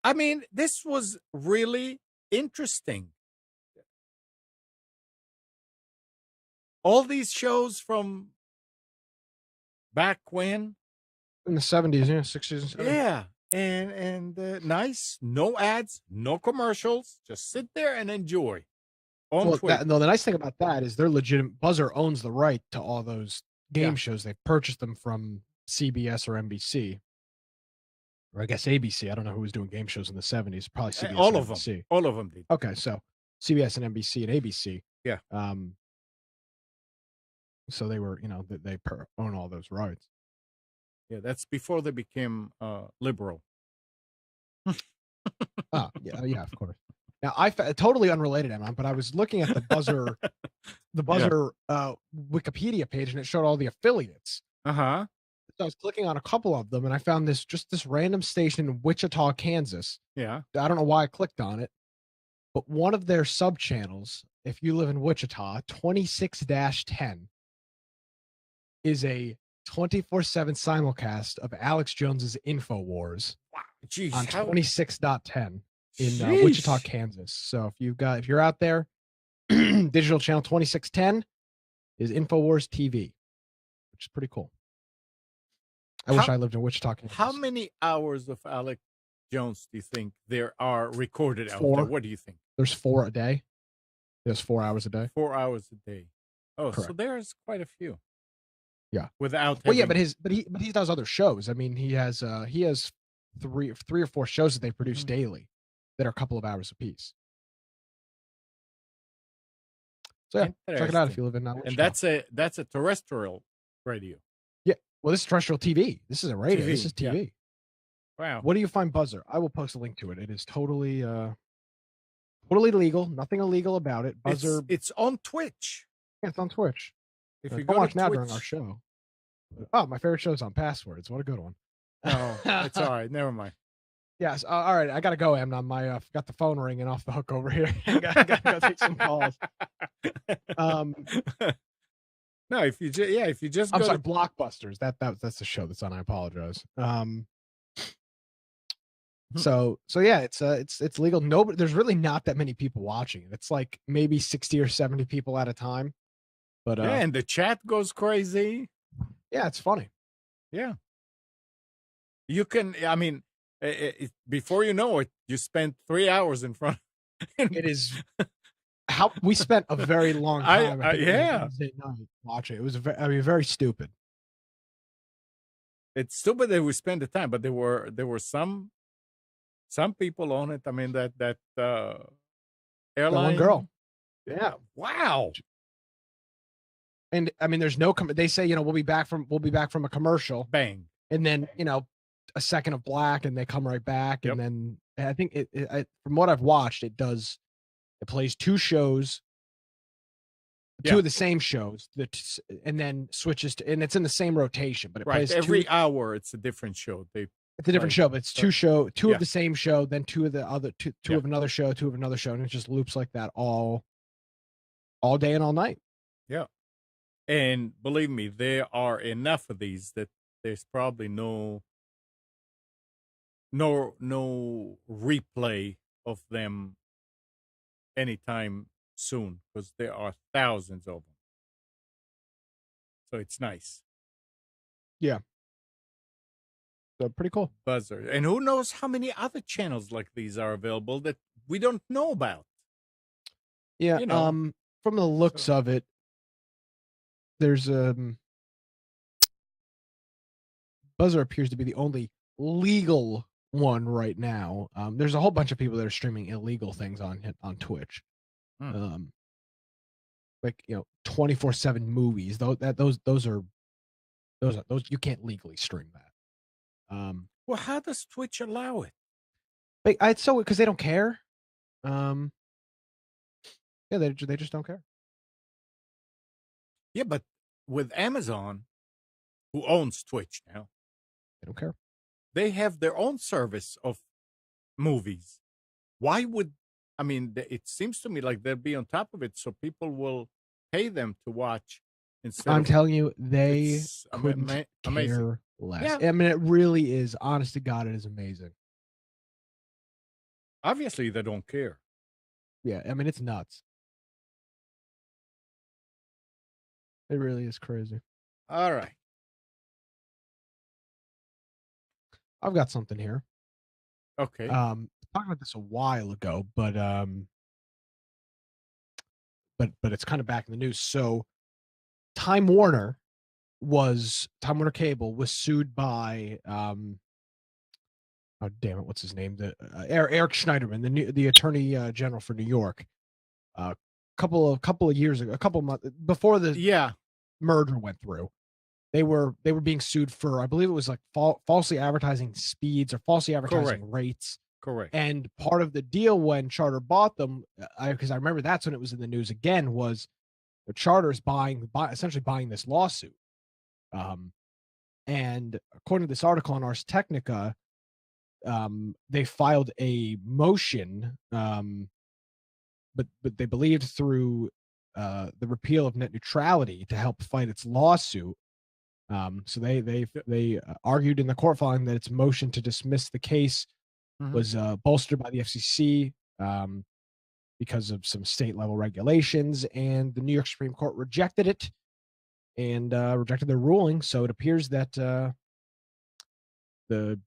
I mean, this was really interesting. All these shows from back when, In the 70s, yeah, 60s and 70s. yeah, and nice, no ads, no commercials, just sit there and enjoy on Well, Twitch. the nice thing about that is they're legitimate. Buzzer owns the right to all those game shows. They purchased them from CBS or NBC, or I guess ABC. I don't know who was doing game shows in the 70s. Probably CBS. All or of NBC. them, all of them did. Okay, so CBS and NBC and ABC. Yeah. So they were, they own all those rights. Yeah, that's before they became liberal. Oh, yeah, of course. Now, totally unrelated, Emma, but I was looking at the Buzzer, Wikipedia page, and it showed all the affiliates. Uh-huh. So I was clicking on a couple of them, and I found this random station in Wichita, Kansas. Yeah. I don't know why I clicked on it, but one of their sub channels, if you live in Wichita, 26-10, is a 24/7 simulcast of Alex Jones's InfoWars. Wow. Jeez, on 26.10 in Wichita, Kansas. So if you're out there, digital channel 2610 is InfoWars TV, which is pretty cool. I wish I lived in Wichita, Kansas. How many hours of Alex Jones do you think there are recorded out there? What do you think? There's 4 a day. It's 4 hours a day. 4 hours a day. Oh, so Correct. there's quite a few. Yeah. Without Well, yeah, having. but he does other shows. I mean, he has three or four shows that they produce Mhm. daily that are a couple of hours apiece. So yeah, check it out if Interesting. you live in And Wichita. that's a terrestrial radio. Yeah. Well, this is terrestrial TV. This is a radio. This TV. is Yeah. TV. Wow. What do you find Buzzer? I will post a link to it. It is totally legal. Nothing illegal about it. Buzzer. It's on Twitch. Yeah, it's on Twitch. If you Don't go to watch now during our Twitch. show. Oh, my favorite show is on Passwords. What a good one. No, it's all right. Never mind. Yes. All right. I gotta go, Amnon. Got the phone ringing off the hook over here. I gotta go take some calls. No, if you just I'm go sorry, to Blockbusters. That's the show that's on. I apologize. Hmm. So yeah, it's legal. Nobody, there's really not that many people watching it. It's like maybe 60 or 70 people at a time. But yeah, and the chat goes crazy. yeah, it's funny. Yeah, you can. I mean, before you know it, you spend 3 hours in front. It is how we spent a very long time. I think it was Yeah, Wednesday night watching. It was very stupid. it's stupid that we spend the time, but there were some people on it. I mean that airline That one girl. Yeah. Wow. And I mean, there's no. They say, we'll be back from a commercial, Bang. and then a second of black, and they come right back, Yep. and then I think from what I've watched, it plays two shows, two of the same shows, and then switches to, and it's in the same rotation, but it plays every hour. It's a different show. It's a different show, but it's two of the same show, then two of the other two of another show, and it just loops like that all day and all night. Yeah. And believe me, there are enough of these that there's probably no replay of them anytime soon, because there are thousands of them. So it's nice. Yeah. So pretty cool. Buzzer. And who knows how many other channels like these are available that we don't know about. Yeah. From the looks of it, there's Buzzer appears to be the only legal one right now. There's a whole bunch of people that are streaming illegal things on Twitch. Like 24/7 movies. Those you can't legally stream that. Well, how does Twitch allow it? It's so because they don't care. Yeah, they just don't care. Yeah, but with Amazon, who owns Twitch now, they don't care. They have their own service of movies. Why would, I mean, it seems to me like they'll be on top of it, so people will pay them to watch instead. I'm telling you, they couldn't care less. Yeah. I mean, it really is. Honest to God, it is amazing. Obviously, they don't care. Yeah, I mean, it's nuts. It really is crazy. All right. I've got something here. Okay. Talked about this a while ago, but it's kind of back in the news. So Time Warner Cable was sued by oh damn it, what's his name? The Eric Schneiderman, the Attorney General for New York. Couple of years ago, a couple of months before the merger went through, they were being sued for, I believe it was like falsely advertising speeds or falsely advertising rates. Correct. And part of the deal when Charter bought them, because I remember that's when it was in the news again, was the Charter is essentially buying this lawsuit. And according to this article on Ars Technica, they filed a motion, but they believed through the repeal of net neutrality to help fight its lawsuit. So they argued in the court filing that its motion to dismiss the case was bolstered by the FCC because of some state level regulations, and the New York Supreme Court rejected it and rejected their ruling. So it appears that the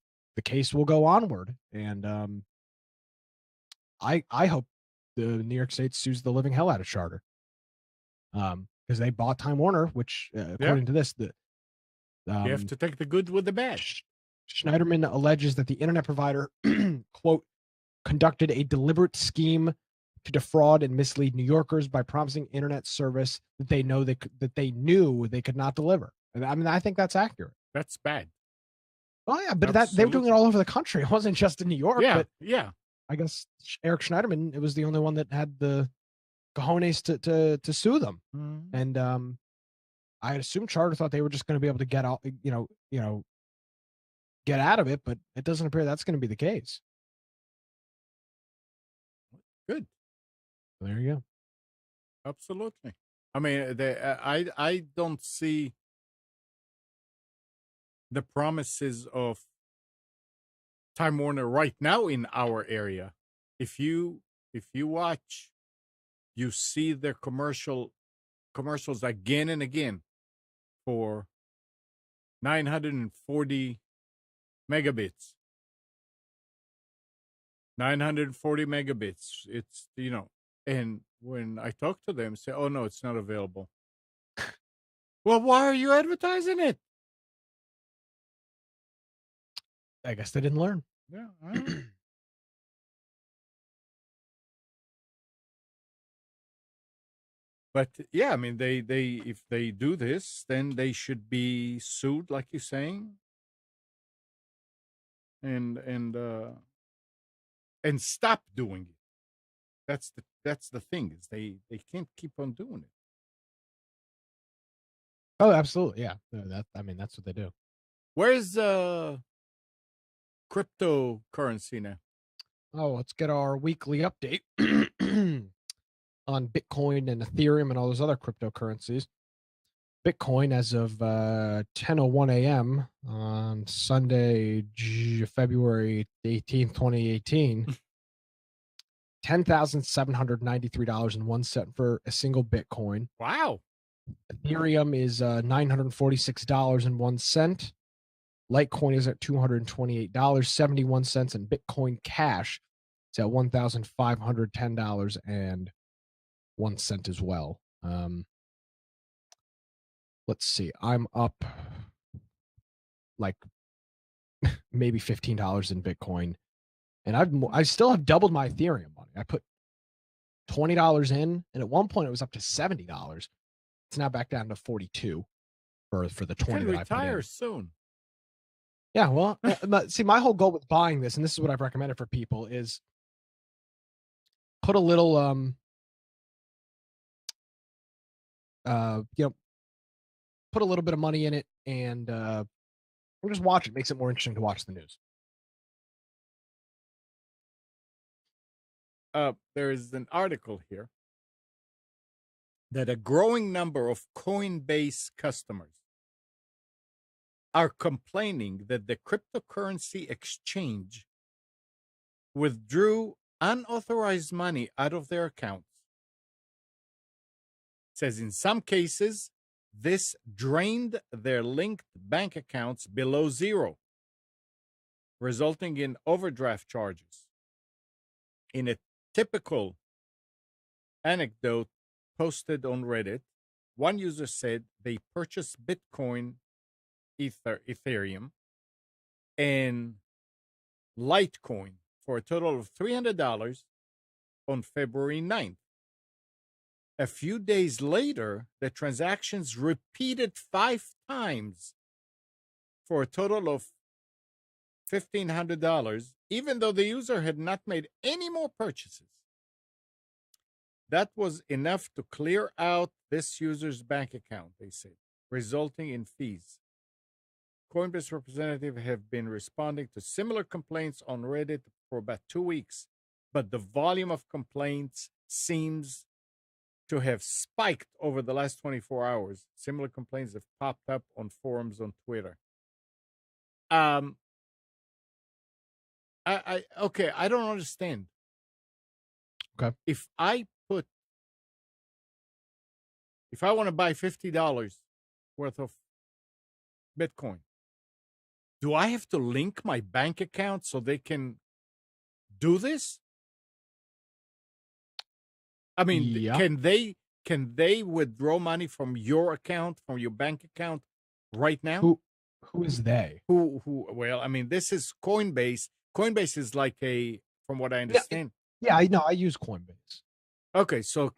case will go onward, and I hope New York State sues the living hell out of Charter. Because they bought Time Warner, which, according to this, you have to take the good with the bad. Schneiderman alleges that the internet provider, quote, conducted a deliberate scheme to defraud and mislead New Yorkers by promising internet service that they knew they could not deliver. I mean, I think that's accurate. That's bad. Oh yeah, but they were doing it all over the country. It wasn't just in New York. Yeah, but yeah. I guess Eric Schneiderman, it was the only one that had the cojones to sue them. Mm-hmm. And I assume Charter thought they were just going to be able to get out, get out of it, but it doesn't appear that's going to be the case. Good. There you go. Absolutely. I mean, I don't see the promises of Time Warner right now in our area. If you watch, you see their commercials again and again for 940 megabits. 940 megabits. It's, and when I talk to them, say, "Oh no, it's not available." Well, why are you advertising it? I guess they didn't learn. Yeah. I don't know. But yeah, I mean, they if they do this, then they should be sued, like you're saying, and stop doing it. That's the thing, is they can't keep on doing it. Oh, absolutely, yeah. That's what they do. Where's cryptocurrency now? Oh, let's get our weekly update on Bitcoin and Ethereum and all those other cryptocurrencies. Bitcoin, as of 10:01 a.m. on Sunday, February 18th, 2018, $10,793.01 for a single Bitcoin. Wow. Ethereum is $946.01. Litecoin is at $228.71, and Bitcoin Cash is at $1,510.01 as well. Let's see. I'm up like maybe $15 in Bitcoin, and I still have doubled my Ethereum money. I put $20 in, and at one point it was up to $70. It's now back down to 42 for the 20 that I put in. Retire soon. Yeah, well, see, my whole goal with buying this, and this is what I've recommended for people, is put a little, put a little bit of money in it, and just watch it. Makes it more interesting to watch the news. There is an article here that a growing number of Coinbase customers are complaining that the cryptocurrency exchange withdrew unauthorized money out of their accounts. It says in some cases, this drained their linked bank accounts below zero, resulting in overdraft charges. In a typical anecdote posted on Reddit, one user said they purchased Bitcoin, Ethereum, and Litecoin for a total of $300 on February 9th. A few days later, the transactions repeated 5 times for a total of $1,500, even though the user had not made any more purchases. That was enough to clear out this user's bank account, they said, resulting in fees. Coinbase representatives have been responding to similar complaints on Reddit for about 2 weeks, but the volume of complaints seems to have spiked over the last 24 hours. Similar complaints have popped up on forums on Twitter. I don't understand. Okay. If I want to buy $50 worth of Bitcoin, do I have to link my bank account so they can do this? I mean, Yeah. can they withdraw money from your account, from your bank account right now? Who is they? Who well, I mean, this is Coinbase. Coinbase is like a, from what I Yeah, understand. yeah, I know. I use Coinbase. Okay, so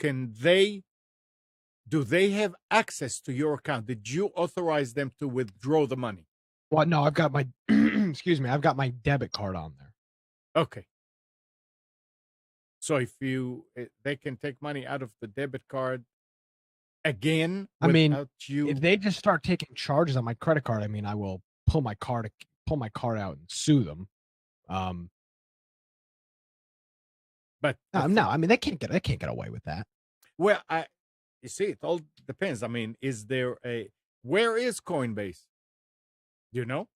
do they have access to your account? Did you authorize them to withdraw the money? Well, no, I've got my excuse me, I've got my debit card on there. Okay. So if they can take money out of the debit card again I mean, without if you, they just start taking charges on my credit card, I mean, I will pull my card out and sue them. but No, I mean, they can't get away with that. well, you see, it all depends. I mean, where is Coinbase? Do you know?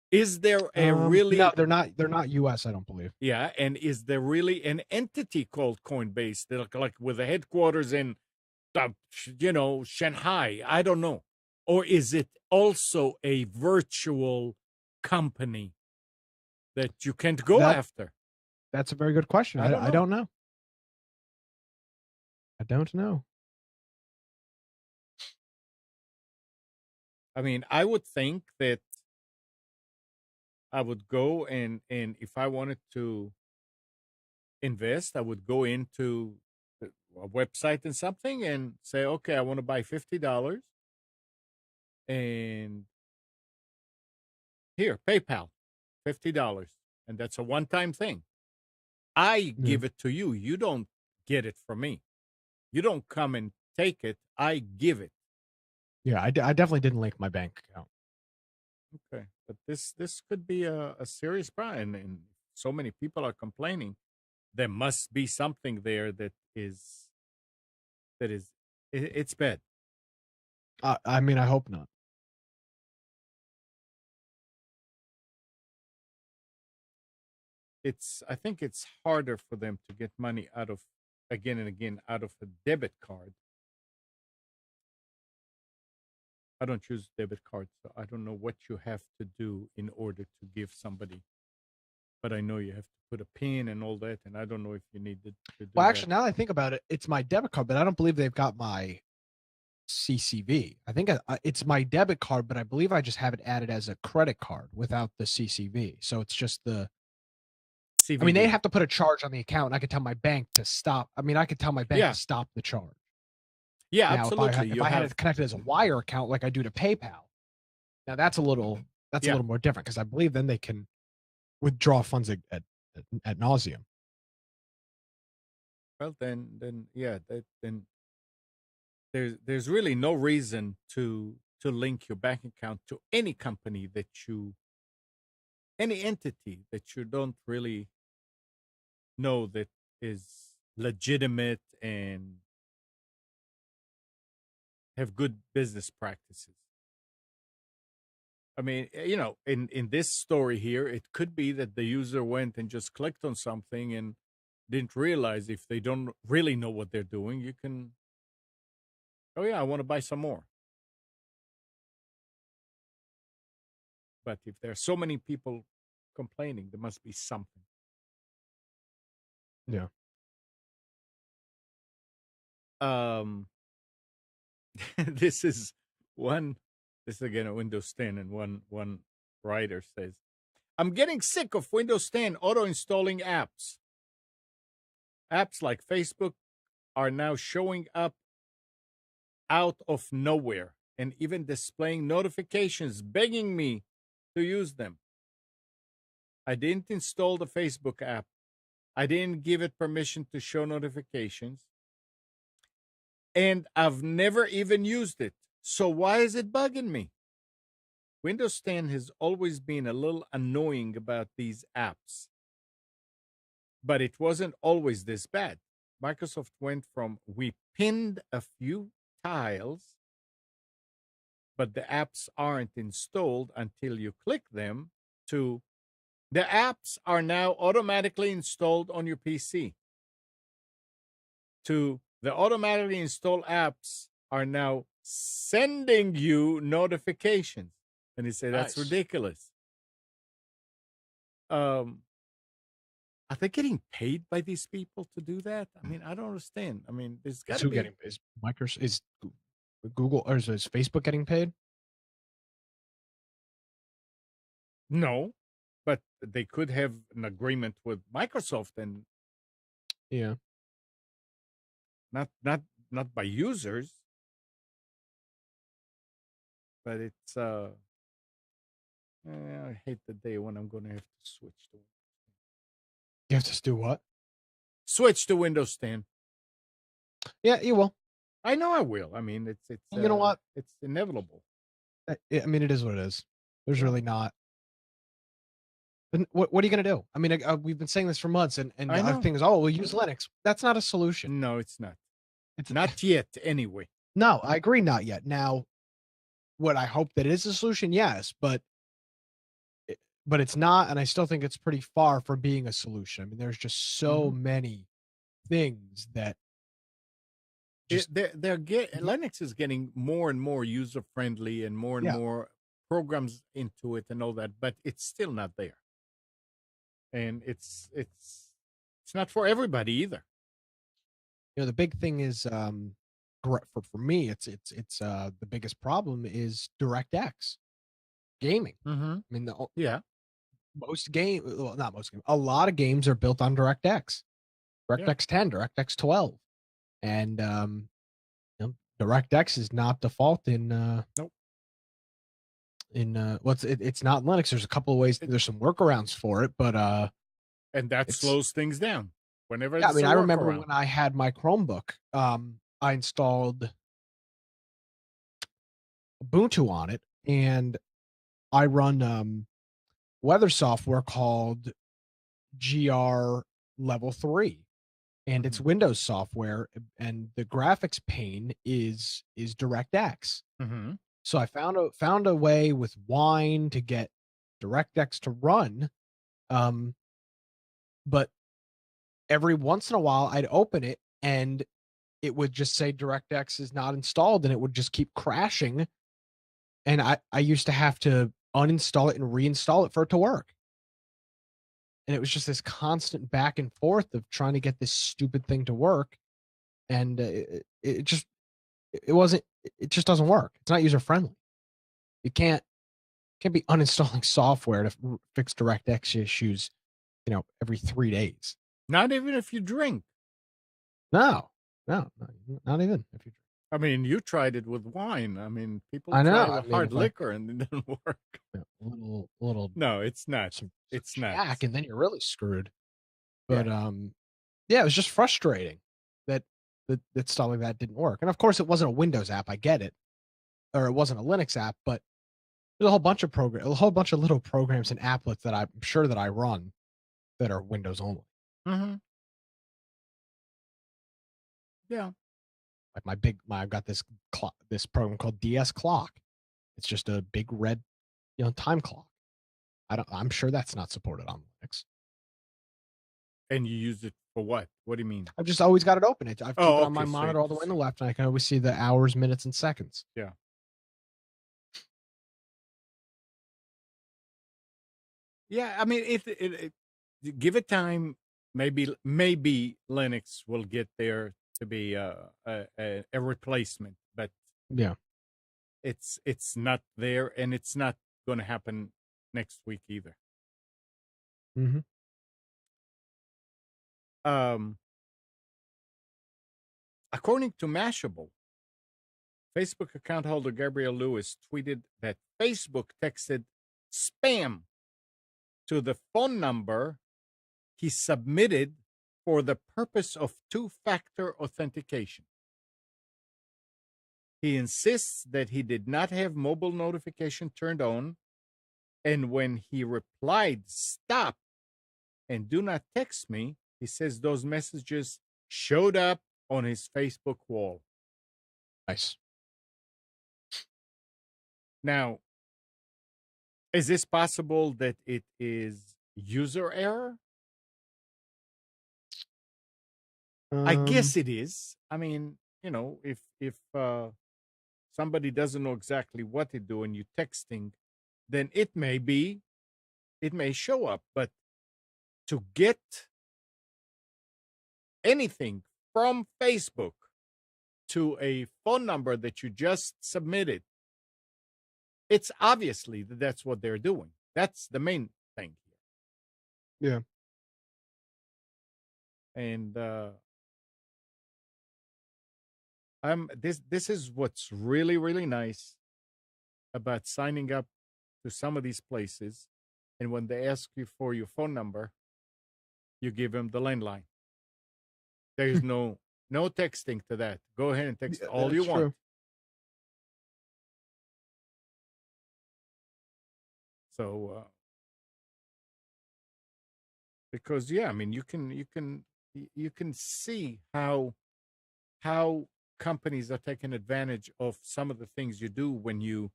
Is there a really, No, they're not US, I don't believe. yeah, and is there really an entity called Coinbase that like with a headquarters in Shanghai? I don't know. Or is it also a virtual company that you can't go after? That's a very good question. I don't know. I don't know. I mean, I would think that I would go and if I wanted to invest, I would go into a website and something and say, okay, I want to buy $50 and here, PayPal, $50. And that's a one-time thing. I give it to you. You don't get it from me. You don't come and take it. I give it. Yeah, I definitely didn't link my bank account. Okay, but this could be a serious problem, and so many people are complaining. There must be something there it's bad. I mean, I hope not. I think it's harder for them to get money out of again and again out of a debit card. I don't use debit cards, so I don't know what you have to do in order to give somebody. But I know you have to put a pin and all that, and I don't know if you need to do Well, that. actually, now that I think about it, it's my debit card, but I don't believe they've got my CCV. I think it's my debit card, but I believe I just have it added as a credit card without the CCV. So it's just the CVV. I mean, they have to put a charge on the account. And I could tell my bank to stop. I mean, I could tell my bank to stop the charge. Yeah, now, absolutely. If I had it connected as a wire account like I do to PayPal, now that's a little more different because I believe then they can withdraw funds at nauseum. Well, then there's really no reason to link your bank account to any company any entity that you don't really know that is legitimate and have good business practices. I mean, in this story here, it could be that the user went and just clicked on something and didn't realize. If they don't really know what they're doing, you can, oh yeah, I want to buy some more. But if there are so many people complaining, there must be something. Yeah. This is again a Windows 10, and one writer says, I'm getting sick of Windows 10 auto installing apps. Apps like Facebook are now showing up out of nowhere and even displaying notifications begging me to use them. I didn't install the Facebook app. I didn't give it permission to show notifications. And I've never even used it. So why is it bugging me? Windows 10 has always been a little annoying about these apps. But it wasn't always this bad. Microsoft went from we pinned a few tiles, but the apps aren't installed until you click them, to the apps are now automatically installed on your PC, to the automatically installed apps are now sending you notifications. And he said, that's ridiculous. I are they getting paid by these people to do that? I mean, I don't understand. I mean, there's got Is to who be. getting is Microsoft is Google or is Facebook getting paid? No, but they could have an agreement with Microsoft and Yeah. not not by users, but it's I hate the day when I'm going to have to You have to do what? switch to Windows 10. Yeah, you will. I know I will. I mean, You know what? it's inevitable. I mean, it is what it is. There's Yeah. really not. And what are you going to do? I mean, we've been saying this for months, and the I other know. thing is, oh, we'll use Linux. That's not a solution. No, it's not. It's Not yet, anyway. No, I agree, not yet. Now, what I hope that it is a solution, yes, but it's not, and I still think it's pretty far from being a solution. I mean, there's just so many things that just Linux is getting more and more user friendly and Yeah. more programs into it and all that, but it's still not there. And it's not for everybody either. The big thing is for me, it's the biggest problem is DirectX gaming. I mean, a lot of games are built on DirectX, DirectX 10, DirectX 12, and DirectX is not default in Nope. It's not Linux. There's a couple of ways. There's some workarounds for it, but and that slows things down. Whenever I mean, I remember when I had my Chromebook, I installed Ubuntu on it, and I run weather software called GR Level 3, and it's Windows software, and the graphics pane is DirectX. So I found a way with Wine to get DirectX to run, but every once in a while I'd open it and it would just say DirectX is not installed, and it would just keep crashing. And I used to have to uninstall it and reinstall it for it to work. And it was just this constant back and forth of trying to get this stupid thing to work. And it just doesn't work. It's not user friendly. You can't be uninstalling software to fix DirectX issues, every 3 days. Not even if you drink. No, not even if you drink. I mean, you tried it with wine. I mean, people I know. try I with mean, hard liquor and it didn't work. Little. No, it's not. Some It's not. Jack, and then you're really screwed. But yeah, it was just frustrating that stuff like that didn't work. And of course, it wasn't a Windows app. I get it, or it wasn't a Linux app, but there's a whole bunch of little programs and applets that I'm sure that I run that are Windows only. Yeah. Like I've got this program called DS Clock. It's just a big red, time clock. I'm sure that's not supported on Linux. And you use it for what? What do you mean? I've just always got it open. I've keep it on my okay, monitor all the way on the left, and I can always see the hours, minutes, and seconds. Yeah. Yeah, I mean, it give it time. Maybe Linux will get there to be a replacement, but yeah, it's not there, and it's not going to happen next week either. According to Mashable, Facebook account holder Gabriel Lewis tweeted that Facebook texted spam to the phone number he submitted for the purpose of two-factor authentication. He insists that he did not have mobile notification turned on, and when he replied, "Stop and do not text me," he says those messages showed up on his Facebook wall. Nice. Now, is this possible that it is user error? I guess it is. I mean, if somebody doesn't know exactly what to do and you're texting, then it may show up. But to get anything from Facebook to a phone number that you just submitted, it's obviously that that's what they're doing. That's the main thing here. Yeah. And this is what's really, really nice about signing up to some of these places. And when they ask you for your phone number, you give them the landline. There's no texting to that. Go ahead and text all you That's want. true. So because yeah, I mean you can see how companies are taking advantage of some of the things you do when you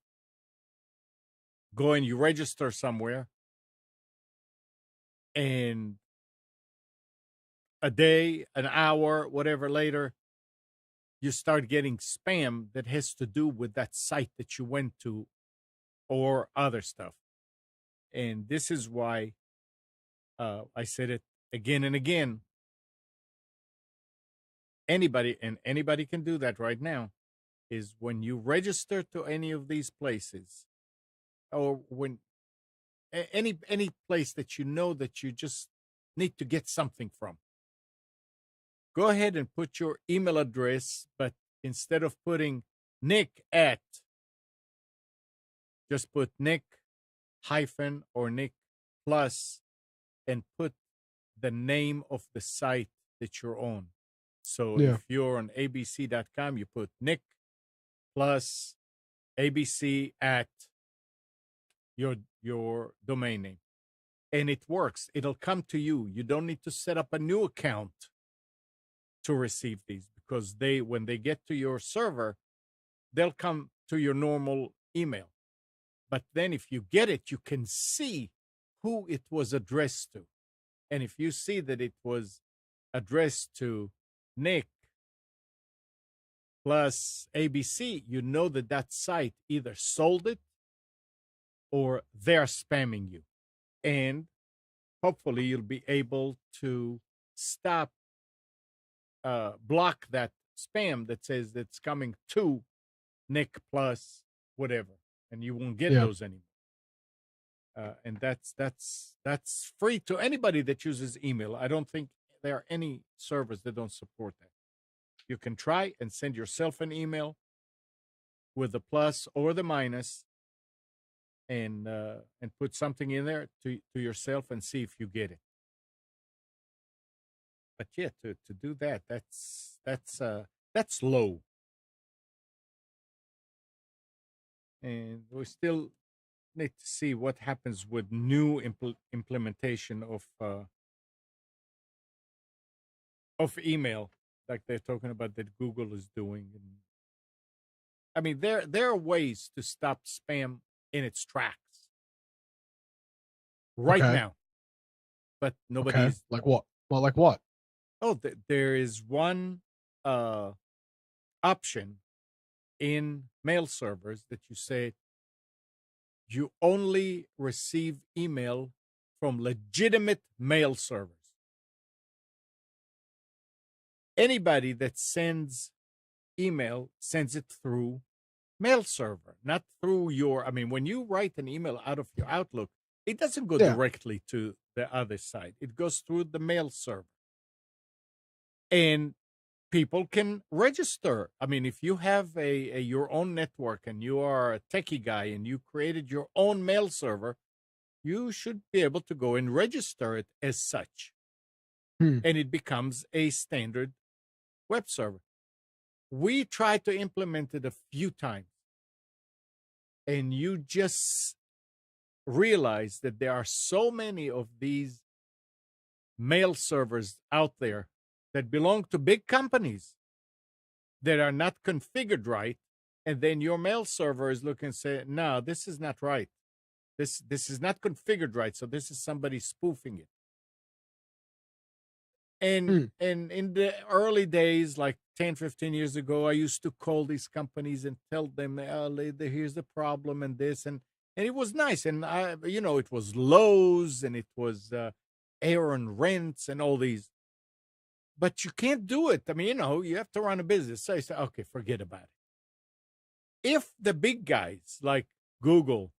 go and you register somewhere, and a day, an hour, whatever later, you start getting spam that has to do with that site that you went to or other stuff. And this is why I said it again and again. Anybody can do that right now, is when you register to any of these places, or when any place that you know that you just need to get something from, go ahead and put your email address, but instead of putting Nick at, just put Nick hyphen or Nick plus, and put the name of the site that you're on. So Yeah. if you're on abc.com, you put Nick plus abc at your domain name, and it works. It'll come to you. You don't need to set up a new account to receive these, because when they get to your server, they'll come to your normal email. But then if you get it, you can see who it was addressed to. And if you see that it was addressed to Nick plus ABC, you know that that site either sold it or they're spamming you. And hopefully you'll be able to block that spam that says it's coming to Nick plus whatever, and you won't get those anymore. And that's free to anybody that uses email. I don't think there are any servers that don't support that. You can try and send yourself an email with the plus or the minus, and put something in there to yourself and see if you get it. But yeah, to do that, that's low. And we still need to see what happens with new implementation of email, like they're talking about that Google is doing. And I mean, there are ways to stop spam in its tracks right now, but nobody's like what? Well, like what? Oh, there is one option in mail servers that you say you only receive email from legitimate mail servers. Anybody that sends email sends it through mail server, not through your, I mean, when you write an email out of your Outlook, it doesn't go directly to the other side. It goes through the mail server. And people can register. I mean, if you have your own network and you are a techie guy and you created your own mail server, you should be able to go and register it as such. And it becomes a standard web server. We tried to implement it a few times, and you just realize that there are so many of these mail servers out there that belong to big companies that are not configured right, and then your mail server is looking and say, no, this is not right. This is not configured right, so this is somebody spoofing it. And in the early days, like 10, 15 years ago, I used to call these companies and tell them, here's the problem and this, and it was nice. And it was Lowe's, and it was Aaron Rents and all these. but you can't do it. I mean, you have to run a business. So I say, okay, forget about it. If the big guys like Google,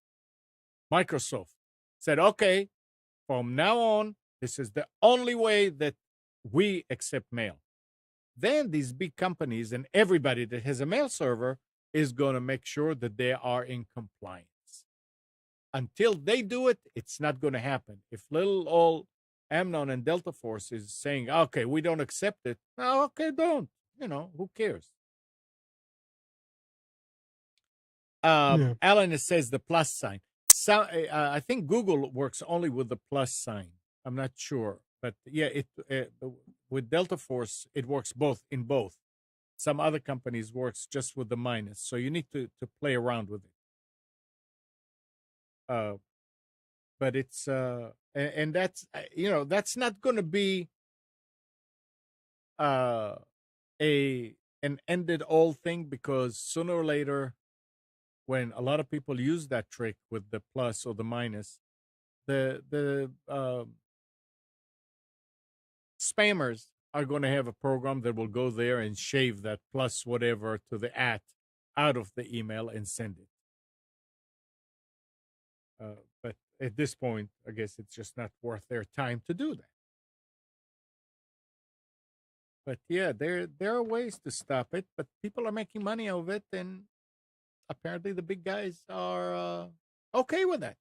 Microsoft said, okay, from now on, this is the only way that we accept mail, then these big companies and everybody that has a mail server is going to make sure that they are in compliance. Until they do it, it's not going to happen. If little old Amnon and Delta Force is saying, okay, we don't accept it, oh, okay, don't. Who cares? Yeah. Alan says the plus sign. So, I think Google works only with the plus sign. I'm not sure, but yeah, with Delta Force it works in both. Some other companies works just with the minus, so you need to play around with it. But it's and that's that's not going to be an ended all thing, because sooner or later, when a lot of people use that trick with the plus or the minus, the spammers are going to have a program that will go there and shave that plus whatever to the out of the email and send it. But at this point, I guess it's just not worth their time to do that. But yeah, there are ways to stop it, but people are making money out of it, and apparently the big guys are okay with that.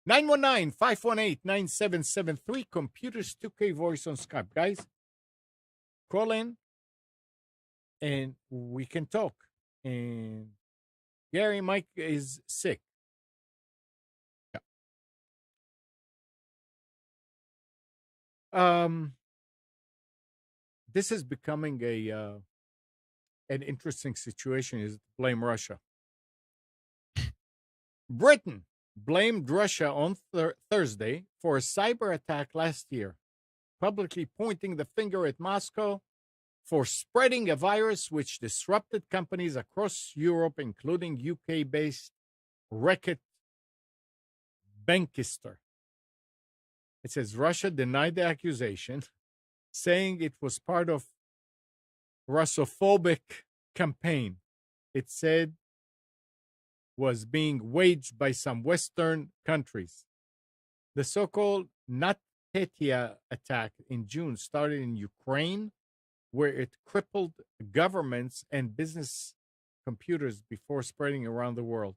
919-518-9773, Computers 2K voice on Skype. Guys, call in and we can talk. And Gary, Mike is sick. Yeah. This is becoming an interesting situation. Is to blame Russia. Britain blamed Russia on Thursday for a cyber attack last year, publicly pointing the finger at Moscow for spreading a virus which disrupted companies across Europe, including UK-based Reckitt Benckiser. It says Russia denied the accusation, saying it was part of Russophobic campaign. It said was being waged by some Western countries. The so-called NotPetya attack in June started in Ukraine, where it crippled governments and business computers before spreading around the world,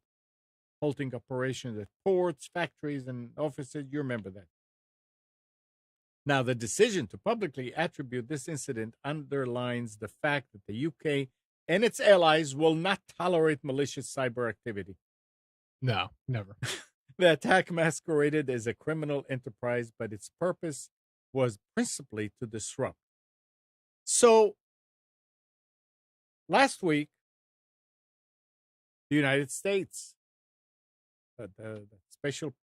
halting operations at ports, factories, and offices. You remember that. Now, the decision to publicly attribute this incident underlines the fact that the UK and its allies will not tolerate malicious cyber activity. No, never. The attack masqueraded as a criminal enterprise, but its purpose was principally to disrupt. So, last week, the United States, the special,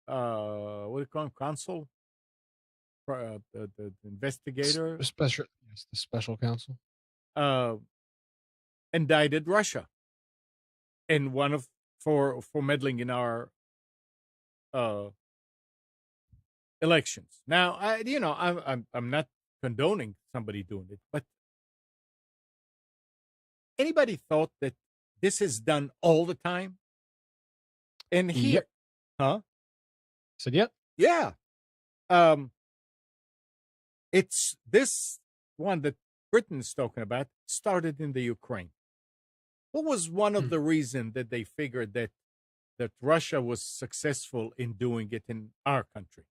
what do you call him, consul? The investigator, the special counsel, indicted Russia, and for meddling in our elections. Now, I'm not condoning somebody doing it, but anybody thought that this is done all the time? And here, yep. Said yep. Yeah. It's this one that Britain's talking about started in the Ukraine. What was one of the reasons that they figured that Russia was successful in doing it in our country?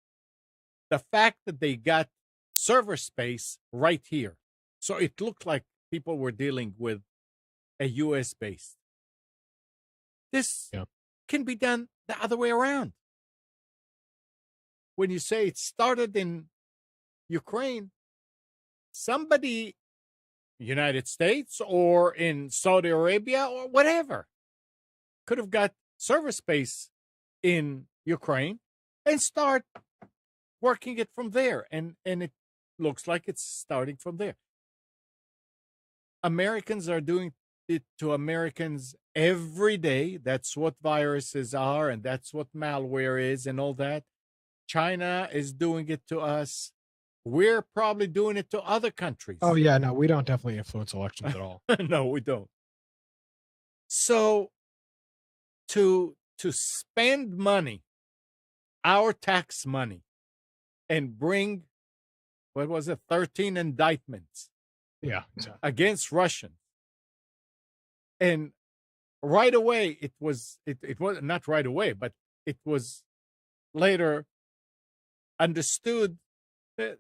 The fact that they got server space right here. So it looked like people were dealing with a US based. This can be done the other way around. When you say it started in Ukraine, somebody, United States or in Saudi Arabia or whatever, could have got server space in Ukraine and start working it from there. And it looks like it's starting from there. Americans are doing it to Americans every day. That's what viruses are, and that's what malware is and all that. China is doing it to us. We're probably doing it to other countries. Oh yeah, no, we don't definitely influence elections at all. No, we don't. So to spend money, our tax money, and bring, what was it, 13 indictments Yeah, exactly. against Russians. And right away, it was not right away, but it was later understood that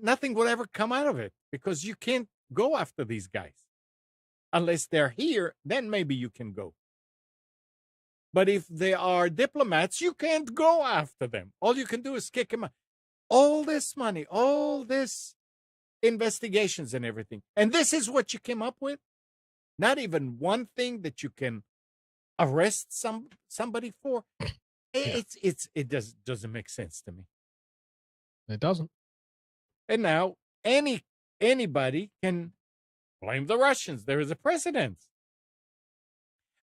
nothing would ever come out of it, because you can't go after these guys unless they're here. Then maybe you can go. But if they are diplomats, you can't go after them. All you can do is kick them out. All this money, all this investigations and everything. And this is what you came up with? Not even one thing that you can arrest somebody for? It doesn't make sense to me. It doesn't. And now anybody can blame the Russians. There is a precedent.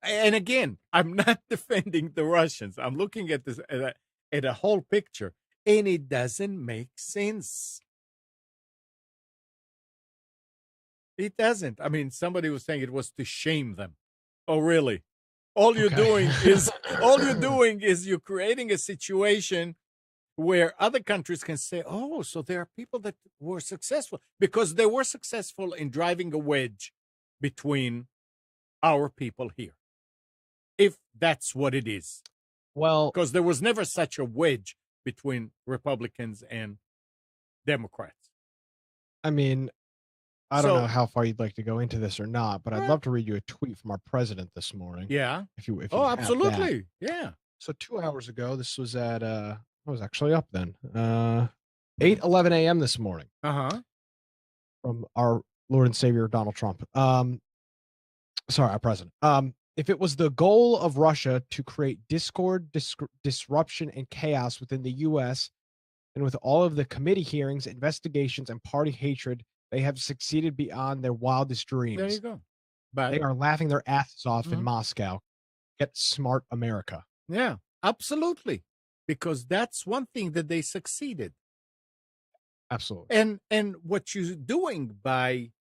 And again, I'm not defending the Russians. I'm looking at this at a whole picture, and it doesn't make sense. It doesn't. I mean, somebody was saying it was to shame them. Oh, really? All you're doing is you're creating a situation where other countries can say, oh, so there are people that were successful because they were successful in driving a wedge between our people here. If that's what it is. Well, because there was never such a wedge between Republicans and Democrats. I mean, I don't know how far you'd like to go into this or not, but I'd love to read you a tweet from our president this morning. Yeah. If you absolutely. Yeah. So 2 hours ago, this was at I was actually up then. 8:11 a.m. this morning. From our Lord and Savior Donald Trump. Sorry, our president. If it was the goal of Russia to create discord, disruption, and chaos within the U.S., and with all of the committee hearings, investigations, and party hatred, they have succeeded beyond their wildest dreams. There you go. But they are laughing their asses off in Moscow. Get smart, America. Yeah, absolutely. Because that's one thing that they succeeded. Absolutely. And what you're doing by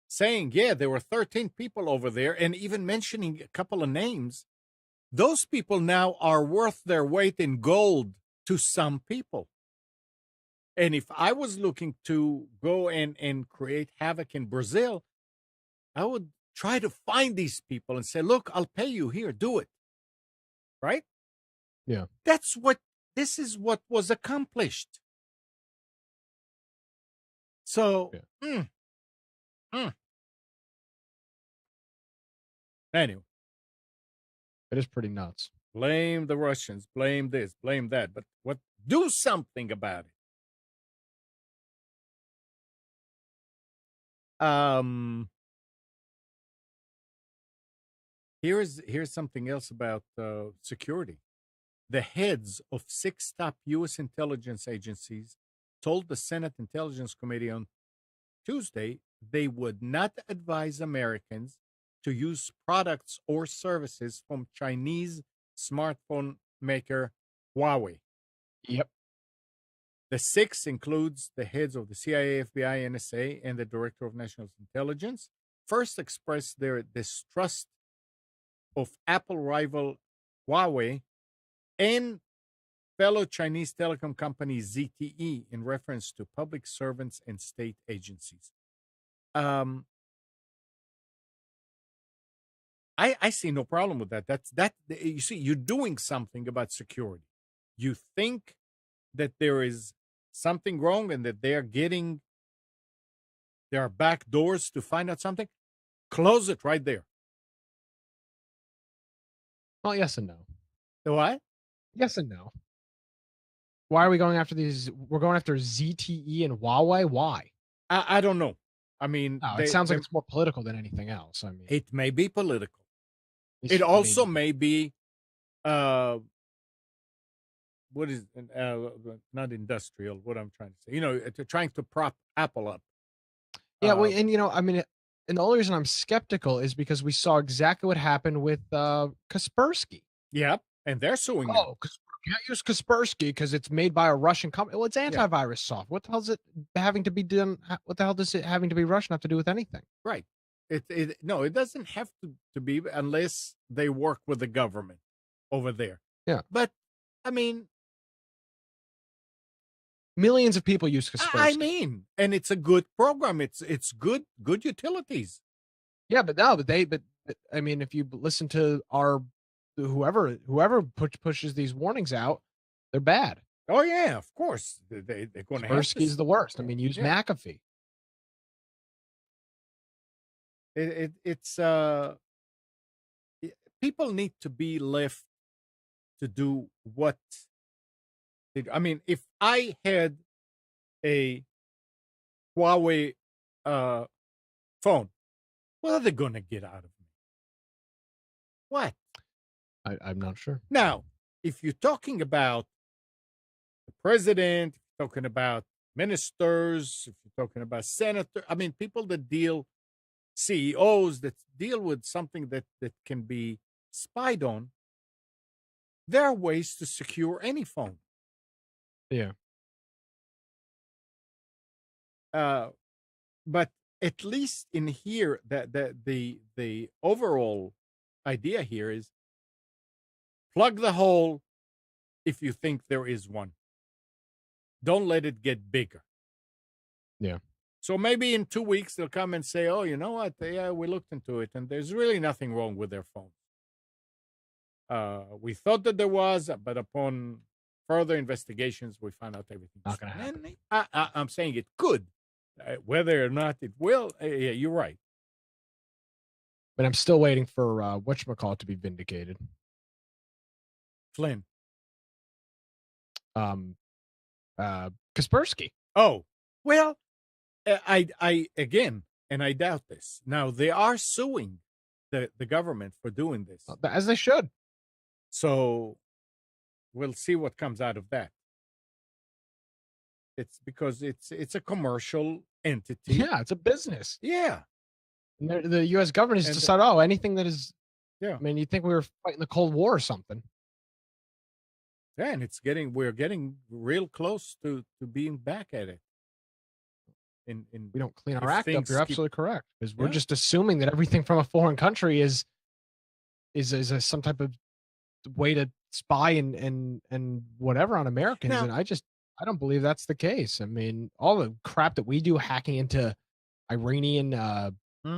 saying, yeah, there were 13 people over there, and even mentioning a couple of names, those people now are worth their weight in gold to some people. And if I was looking to go and create havoc in Brazil, I would try to find these people and say, look, I'll pay you here, do it. Right? Yeah. This is what was accomplished. So, Anyway. It is pretty nuts. Blame the Russians, blame this, blame that, but do something about it. Here's something else about security. The heads of 6 top U.S. intelligence agencies told the Senate Intelligence Committee on Tuesday they would not advise Americans to use products or services from Chinese smartphone maker Huawei. Yep. The 6 includes the heads of the CIA, FBI, NSA, and the Director of National Intelligence. First expressed their distrust of Apple rival Huawei and fellow Chinese telecom company ZTE in reference to public servants and state agencies. I see no problem with that. That you see, you're doing something about security. You think that there is something wrong and that there are back doors to find out something. Close it right there. Well, yes and no. The what? Yes and no. Why are we going after these? We're going after ZTE and Huawei. Why? I don't know. I mean, it sounds like it's more political than anything else. I mean, it may be political. It also may be, what is not industrial? What I'm trying to say, trying to prop Apple up. Yeah, well, and I mean, and the only reason I'm skeptical is because we saw exactly what happened with Kaspersky. Yep, and they're suing. Oh, Can't use Kaspersky because it's made by a Russian company. Well, it's Yeah, antivirus software. What the hell is it having to be done? What the hell does it having to be Russian have to do with anything? right. No, it doesn't have to be unless they work with the government over there. Yeah. But I mean, Millions of people use I Kaspersky. mean, and it's a good program. It's good utilities. Yeah, but no, but I mean, if you listen to our whoever pushes these warnings out, they're bad. Oh yeah, of course they're going to have to. Kaspersky's the worst. I mean, use Yeah, McAfee. it's people need to be left to do what. I mean, if I had a Huawei phone, what are they going to get out of me? What? I'm not sure. Now, if you're talking about the president, if you're talking about ministers, if you're talking about senators, I mean, people that deal, CEOs that deal with something that can be spied on, there are ways to secure any phone. Yeah. But at least in here, that the overall idea here is plug the hole if you think there is one. Don't let it get bigger. Yeah. So maybe in 2 weeks they'll come and say, "Oh, you know what? Yeah, we looked into it, and there's really nothing wrong with their phone. We thought that there was, but upon further investigations, we found out everything's Not gonna fine." happen. And I'm saying it could, whether or not it will. Yeah, you're right. But I'm still waiting for whatchamacallit to be vindicated. Flynn. Kaspersky. Oh, well, I again, and I doubt this. Now they are suing the government for doing this, As they should. so we'll see what comes out of that. It's because it's a commercial entity. Yeah, it's a business. Yeah, And the U.S. government has And- decided, oh, anything that is, yeah, I mean, you'd think we were fighting the Cold War or something. yeah, and we're getting real close to being back at it. In We don't clean if our act up. things You're keep- absolutely correct, because we're Yeah. just assuming that everything from a foreign country is some type of way to spy and whatever on Americans, Now- and I don't believe that's the case. I mean, all the crap that we do hacking into Iranian Hmm.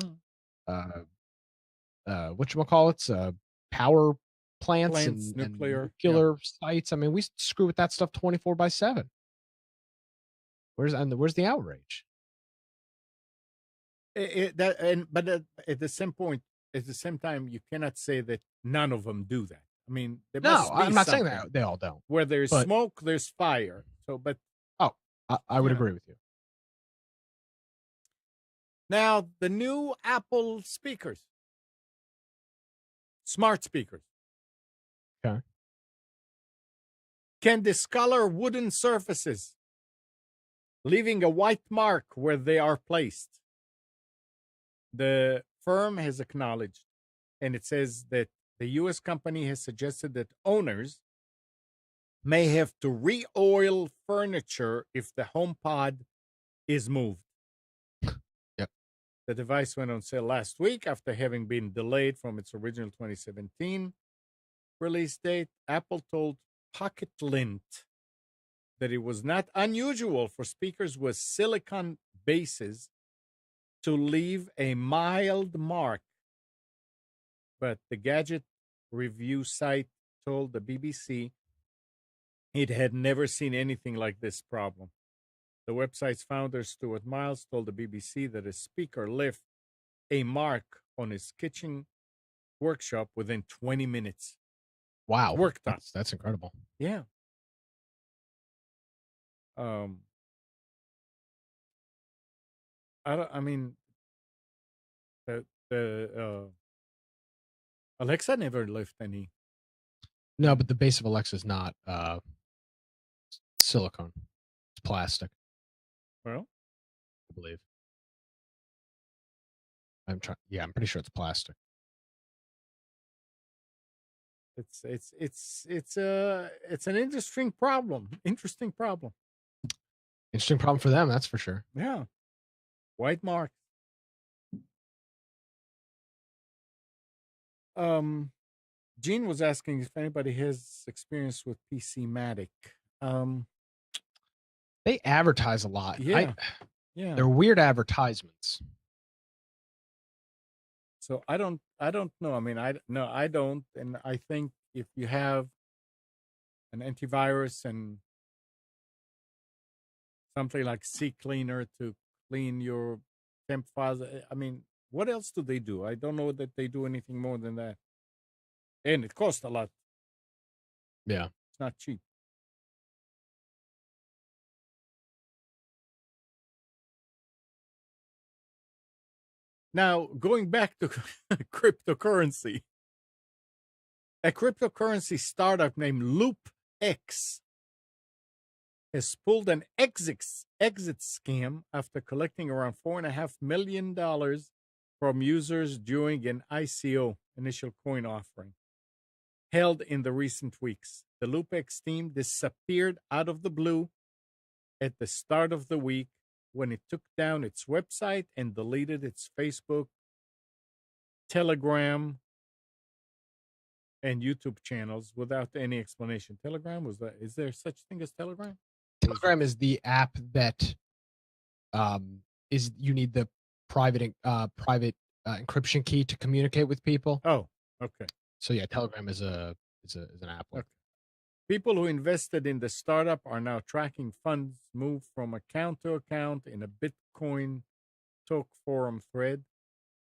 whatchamacallits, power plants, and nuclear, nuclear sites. I mean, we screw with that stuff 24/7. Where's the outrage? But at the same point, at the same time, you cannot say that none of them do that. I mean, there must No, be I'm not saying something. that they all don't. Where there's but- smoke, there's fire. So, but I would Yeah. agree with you. now the new Apple speakers, smart speakers, Okay. can discolor wooden surfaces, leaving a white mark where they are placed. The firm has acknowledged, and it says that the U.S. company has suggested that owners may have to re-oil furniture if the HomePod is moved. Yep. The device went on sale last week after having been delayed from its original 2017 release date. Apple told Pocket Lint that it was not unusual for speakers with silicon bases to leave a mild mark. But the gadget review site told the BBC it had never seen anything like this problem. The website's founder, Stuart Miles, told the BBC that a speaker left a mark on his kitchen workshop within 20 minutes. Wow, Work done. that's incredible. Yeah. I mean, the Alexa never left any. No, but the base of Alexa is not silicone; it's plastic. Well, I believe. I'm trying. Yeah, I'm pretty sure it's plastic. It's an interesting problem. Interesting problem. Interesting problem for them, that's for sure. Yeah. White mark. Gene was asking if anybody has experience with PC-Matic. They advertise a lot. Yeah. They're weird advertisements. So I don't know. I mean, I don't. And I think if you have an antivirus and something like CCleaner to clean your temp files, I mean, what else do they do? I don't know that they do anything more than that. And it costs a lot. Yeah. It's not cheap. Now, going back to cryptocurrency, a cryptocurrency startup named LoopX has pulled an exit scam after collecting around $4.5 million from users during an ICO, initial coin offering, held in the recent weeks. The LoopX team disappeared out of the blue at the start of the week when it took down its website and deleted its Facebook, Telegram, and YouTube channels without any explanation. Telegram is there such thing as Telegram? Telegram is the app that is you need the private encryption key to communicate with people. Oh, okay. So yeah, Telegram is an app. Okay. People who invested in the startup are now tracking funds moved from account to account in a Bitcoin Talk forum thread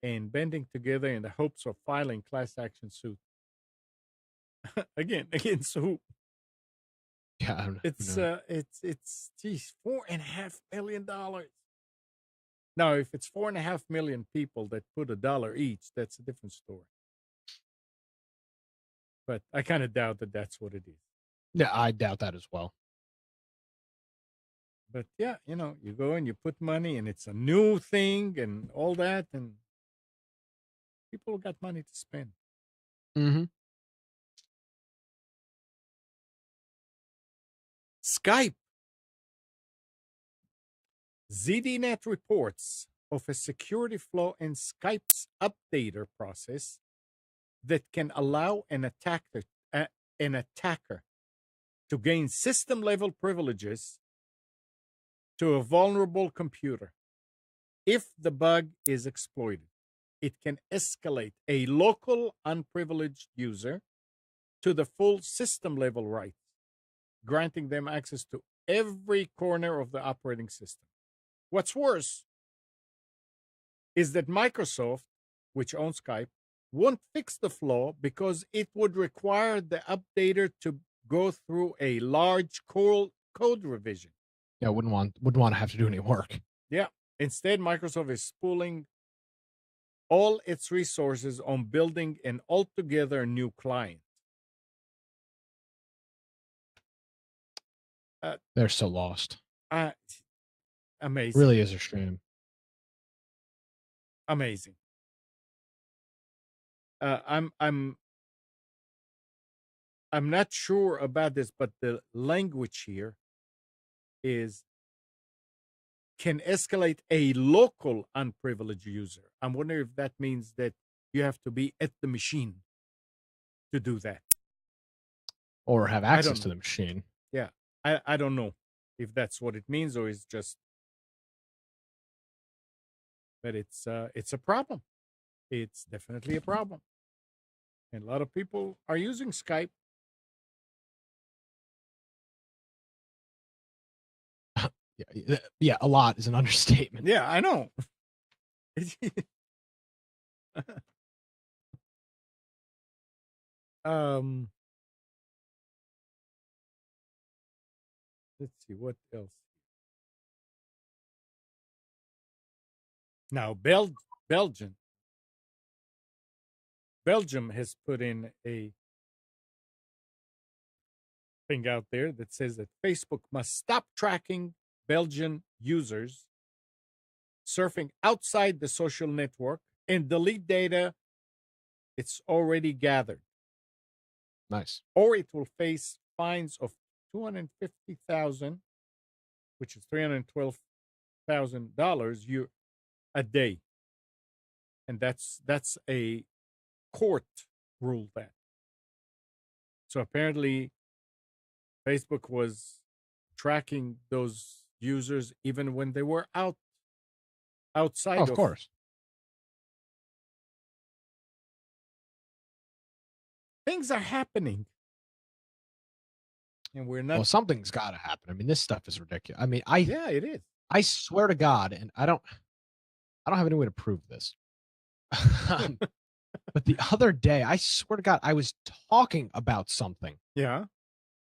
and banding together in the hopes of filing class action suit. again, so yeah, it's geez, $4.5 million. Now, if it's 4.5 million people that put $1 each, that's a different story. But I kind of doubt that that's what it is. Yeah, I doubt that as well. But yeah, you go and you put money and it's a new thing and all that, and people got money to spend. Mm-hmm. Skype. ZDNet reports of a security flaw in Skype's updater process that can allow an attacker to gain system-level privileges to a vulnerable computer. If the bug is exploited, it can escalate a local unprivileged user to the full system-level rights, granting them access to every corner of the operating system. What's worse is that Microsoft, which owns Skype, won't fix the flaw because it would require the updater to go through a large code revision. Yeah, wouldn't want to have to do any work. Yeah. Instead, Microsoft is pooling all its resources on building an altogether new client. They're so lost. Amazing. Really is a shame. Amazing. I'm not sure about this, but the language here is can escalate a local unprivileged user. I'm wondering if that means that you have to be at the machine to do that. Or have access to the machine. Yeah. I don't know if that's what it means or it's just, but it's a problem. It's definitely a problem. And a lot of people are using Skype. Yeah, a lot is an understatement. Yeah, I know. Let's see what else. Now, Belgium has put in a thing out there that says that Facebook must stop tracking Belgian users surfing outside the social network and delete data it's already gathered. Nice. or it will face fines of 250,000, which is $312,000 a day, and that's a court rule that. So apparently, Facebook was tracking those users even when they were Oh, outside of of. course. Things are happening, and we're not. Well, something's got to happen. I mean, this stuff is ridiculous. I mean, Yeah, it is. I swear to God, and I don't have any way to prove this. But the other day, I swear to God, I was talking about something, Yeah.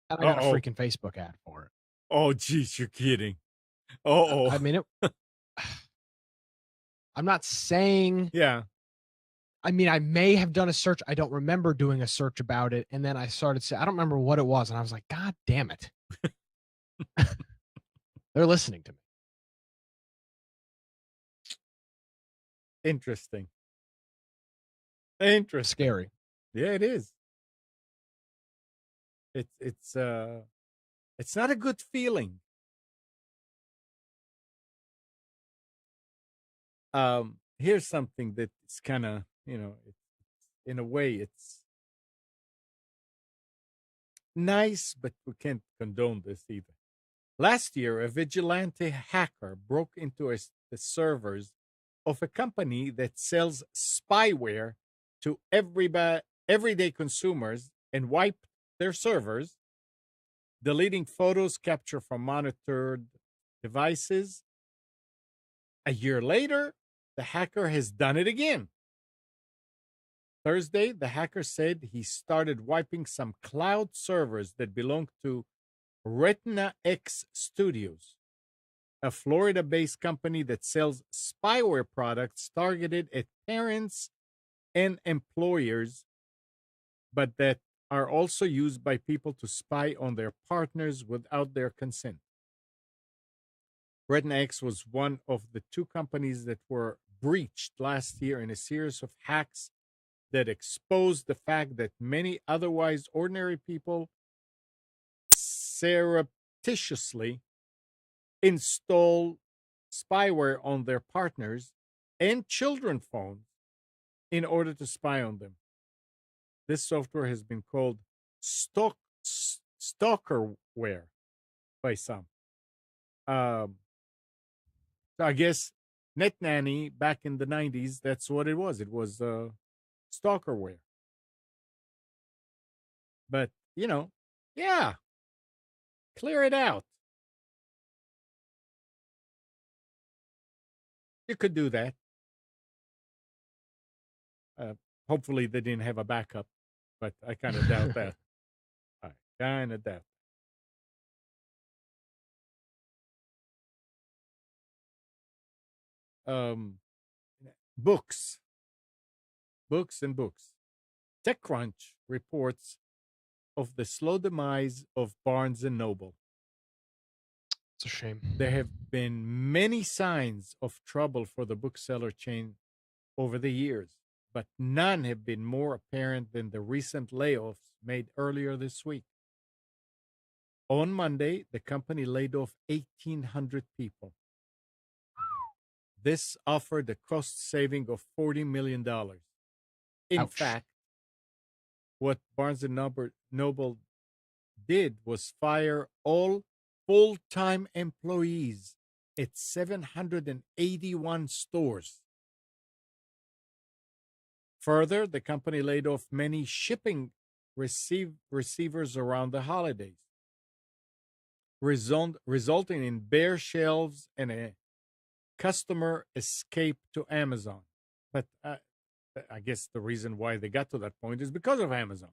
and I got a Uh-oh. freaking Facebook ad for it. Oh, geez, you're kidding. Oh, I mean, I'm not saying. yeah. I mean, I may have done a search. I don't remember doing a search about it, and then I started saying, I don't remember what it was, and I was like, God damn it! They're listening to me. Interesting. Scary. Yeah, it is. It's not a good feeling. Here's something that's kind of, it's, in a way, it's nice, but we can't condone this either. Last year, a vigilante hacker broke into the servers of a company that sells spyware to everyday consumers and wiped their servers, deleting photos captured from monitored devices. A year later, the hacker has done it again. Thursday, the hacker said he started wiping some cloud servers that belong to Retina X Studios, a Florida-based company that sells spyware products targeted at parents and employers, but that are also used by people to spy on their partners without their consent. Retina X was one of the two companies that were breached last year in a series of hacks that exposed the fact that many otherwise ordinary people surreptitiously install spyware on their partners and children phones in order to spy on them. This software has been called stalkerware by some. So I guess NetNanny back in the 90s, that's what it was. It was stalkerware. But, yeah, clear it out. You could do that. Hopefully they didn't have a backup, but I kind of doubt that. I kind of doubt. Books and books. TechCrunch reports of the slow demise of Barnes and Noble. It's a shame. There have been many signs of trouble for the bookseller chain over the years, but none have been more apparent than the recent layoffs made earlier this week. On Monday, the company laid off 1,800 people. This offered a cost saving of $40 million. In Ouch. fact, what Barnes and Noble did was fire all full-time employees at 781 stores. Further, the company laid off many shipping receivers around the holidays, resulting in bare shelves and a customer escape to Amazon. But I guess the reason why they got to that point is because of Amazon.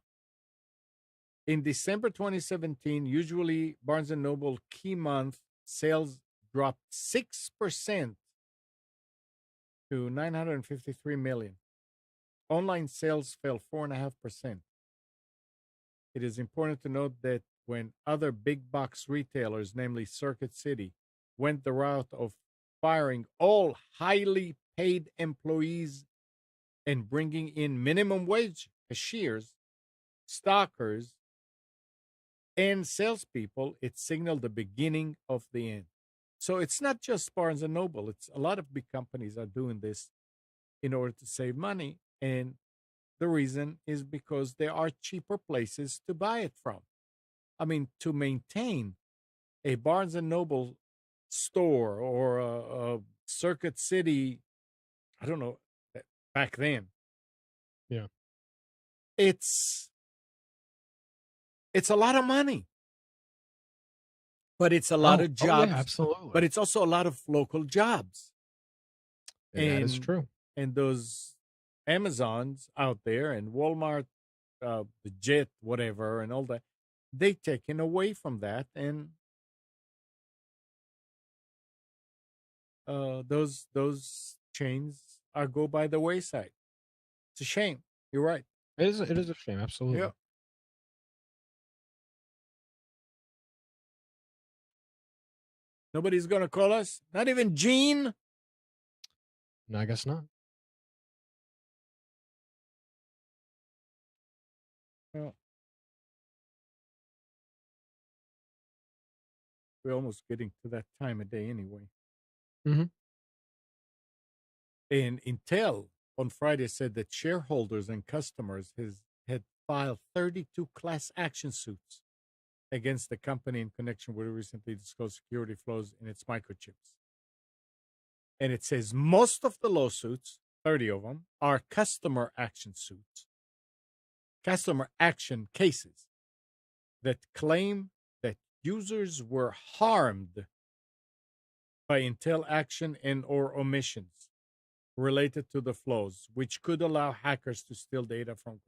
In December 2017, usually Barnes & Noble key month sales dropped 6% to 953 million. Online sales fell 4.5%. It is important to note that when other big box retailers, namely Circuit City, went the route of firing all highly paid employees and bringing in minimum wage cashiers, stockers, and salespeople, it signaled the beginning of the end. So it's not just Barnes and Noble. It's a lot of big companies are doing this in order to save money. And the reason is because there are cheaper places to buy it from. I mean, to maintain a Barnes and Noble store or a Circuit City, I don't know, back then, Yeah. it's a lot of money, but it's a lot of Oh, yeah, jobs, absolutely. but it's also a lot of local jobs. That is true. And those Amazons out there and Walmart, the Jet, whatever, and all that, they taken away from that, and those chains are go by the wayside. It's a shame. You're right. It is a shame, absolutely. Yeah. Nobody's gonna call us. Not even Gene. No, I guess not. Well, we're almost getting to that time of day anyway. Mm-hmm. And Intel on Friday said that shareholders and customers had filed 32 class action suits against the company in connection with recently disclosed security flaws in its microchips. And it says most of the lawsuits, 30 of them, are customer action suits, customer action cases that claim that users were harmed by Intel action and or omissions related to the flaws, which could allow hackers to steal data from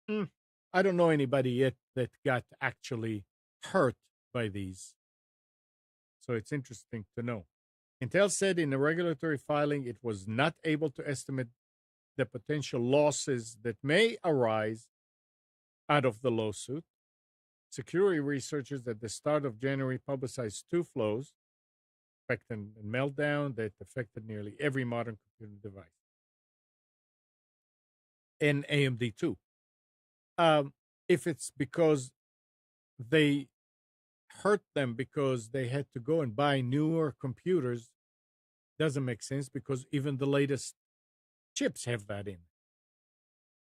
computers. I don't know anybody yet that got actually hurt by these. So it's interesting to know. Intel said in a regulatory filing it was not able to estimate the potential losses that may arise out of the lawsuit. Security researchers at the start of January publicized two flaws, affecting and meltdown, that affected nearly every modern computer device. And AMD too. If it's because they hurt them because they had to go and buy newer computers, doesn't make sense because even the latest chips have that in.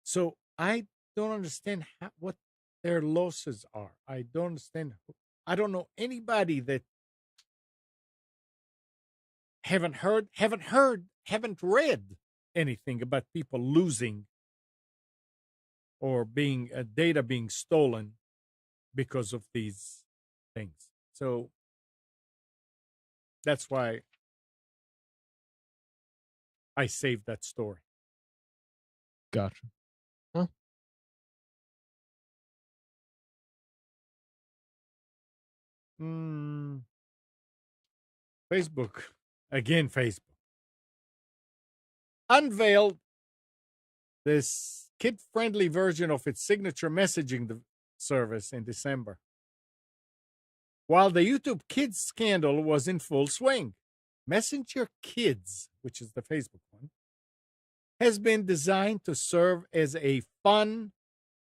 So I don't understand what their losses are. I don't understand. I don't know anybody that haven't read anything about people losing or being data being stolen because of these things. So that's why I saved that story. Gotcha. Huh? Facebook, again, Facebook unveiled this kid-friendly version of its signature messaging service in December, while the YouTube Kids scandal was in full swing. Messenger Kids, which is the Facebook one, has been designed to serve as a fun,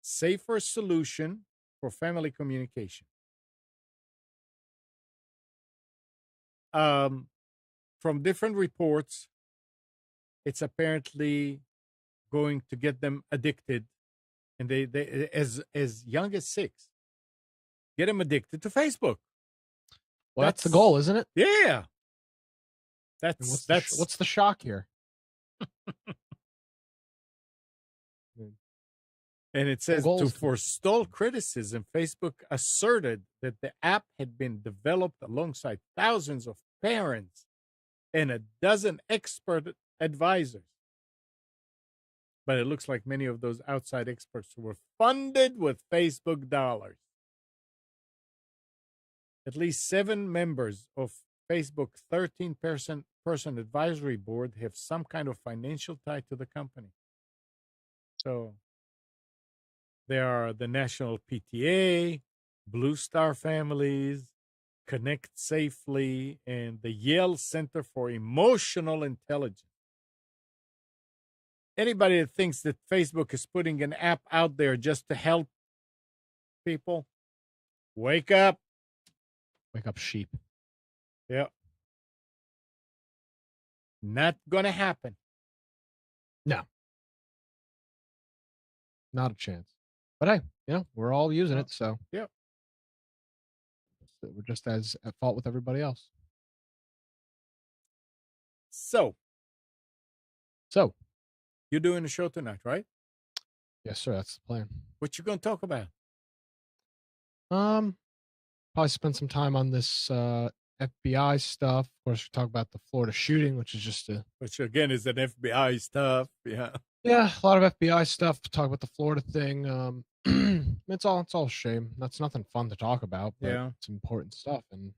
safer solution for family communication. From different reports, it's apparently going to get them addicted, and they as young as 6, get them addicted to Facebook. Well, that's the goal, isn't it? Yeah. What's the shock here? And it says to forestall criticism, Facebook asserted that the app had been developed alongside thousands of parents and a dozen expert advisors. But it looks like many of those outside experts were funded with Facebook dollars. At least 7 members of Facebook's 13-person advisory board have some kind of financial tie to the company. So there are the National PTA, Blue Star Families, Connect Safely, and the Yale Center for Emotional Intelligence. Anybody that thinks that Facebook is putting an app out there just to help people, wake up. Wake up, sheep. Yeah. Not going to happen. No. Not a chance. But hey, we're all using it, so Yep. we're just as at fault with everybody else. So, So, you're doing a show tonight, right? yes, sir, that's the plan. What you going to talk about? Probably spend some time on this FBI stuff. Of course, we talk about the Florida shooting, which is just Which again is an FBI stuff. Yeah. Yeah, a lot of FBI stuff. Talk about the Florida thing. It's all a shame. That's nothing fun to talk about, but Yeah. it's important stuff, and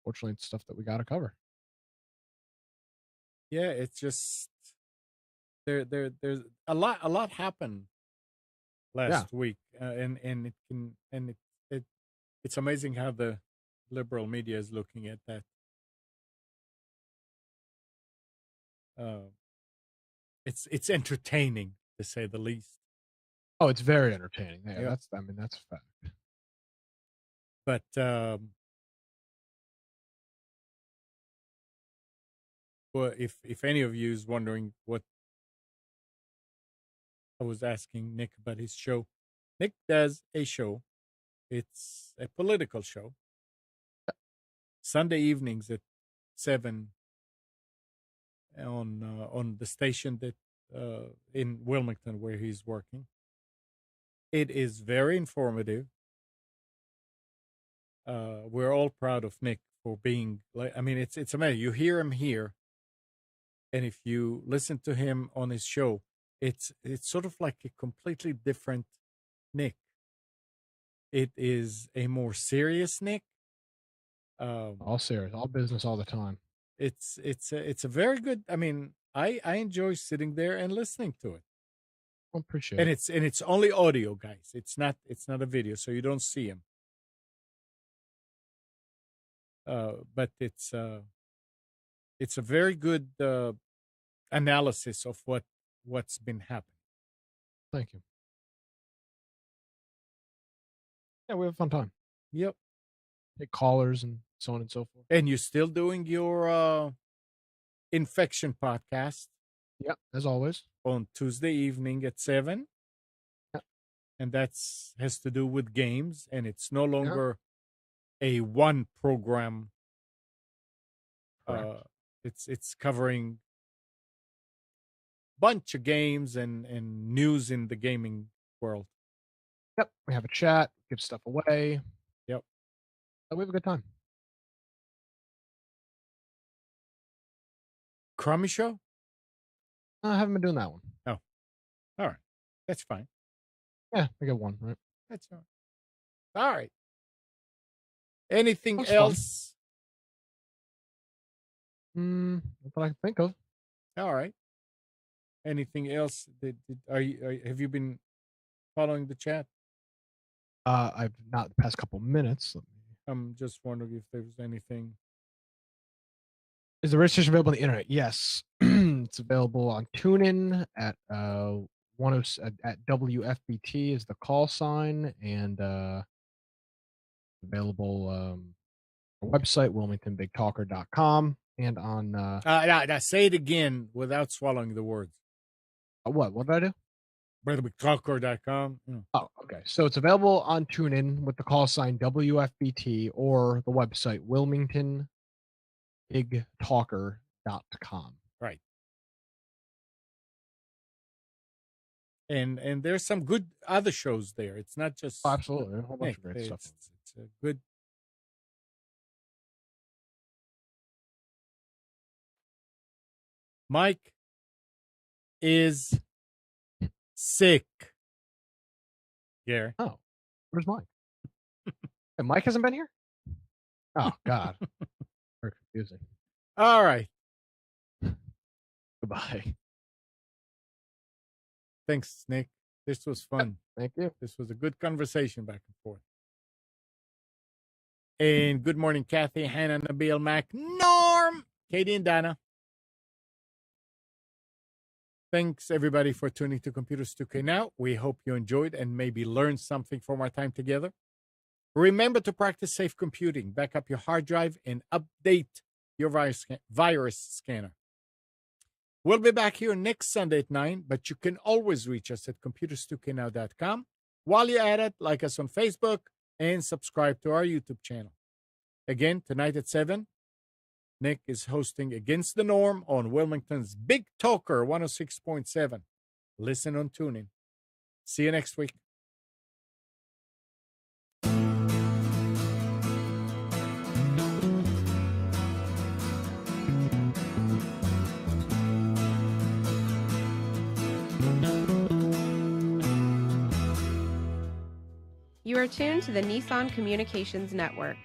fortunately, it's stuff that we got to cover. Yeah, it's just there's a lot happened last week, and it's amazing how the liberal media is looking at that. It's entertaining to say the least. Oh, it's very entertaining. Yeah, Yeah. that's a fact. But well, if any of you is wondering what I was asking Nick about his show, Nick does a show. It's a political show. Sunday evenings at 7 on the station that in Wilmington where he's working. It is very informative. We're all proud of Nick for being like. I mean, it's amazing. You hear him here, and if you listen to him on his show, it's sort of like a completely different Nick. It is a more serious Nick. All serious, all business, all the time. It's a very good. I mean, I enjoy sitting there and listening to it. I appreciate And it. it's only audio, guys. It's not a video, so you don't see him. But it's a very good analysis of what's been happening. Thank you. Yeah, we have a fun time. Yep. Take callers and so on and so forth. And you're still doing your infection podcast. Yeah, as always. On Tuesday evening at 7. Yeah. And that's has to do with games, and it's no longer a one program. It's covering bunch of games and news in the gaming world. Yep. We have a chat, give stuff away. Yep. We have a good time. Crummy Show? I haven't been doing that one. Oh. All right. That's fine. Yeah, I got one, right? That's all right. All right. Anything That's else? That's what I can think of. All right. Anything else? Have you been following the chat? I've not the past couple minutes. I'm just wondering if there's anything. Is the registration available on the internet? Yes, it's available on TuneIn at at WFBT is the call sign, and available on our website wilmingtonbigtalker.com and on Now say it again without swallowing the words. What did I do? BrotherBigTalker.com. Oh, okay. So it's available on TuneIn with the call sign WFBT or the website wilmingtonbigtalker.com. Right. And there's some good other shows there. It's not just absolutely a whole bunch of great stuff. It's a good. Mike is sick. Gary. Oh, where's Mike? And Mike hasn't been here? Oh, God. Very confusing. All right. Goodbye. Thanks, Nick. This was fun. Thank you. This was a good conversation back and forth. And good morning, Kathy, Hannah, Nabil, Mac, Norm, Katie, and Donna. Thanks, everybody, for tuning to Computers 2K Now. We hope you enjoyed and maybe learned something from our time together. Remember to practice safe computing. Back up your hard drive and update your virus scanner. We'll be back here next Sunday at 9, but you can always reach us at computers2know.com. While you're at it, like us on Facebook and subscribe to our YouTube channel. Again, tonight at 7, Nick is hosting Against the Norm on Wilmington's Big Talker 106.7. Listen on TuneIn. See you next week. You are tuned to the Nissan Communications Network.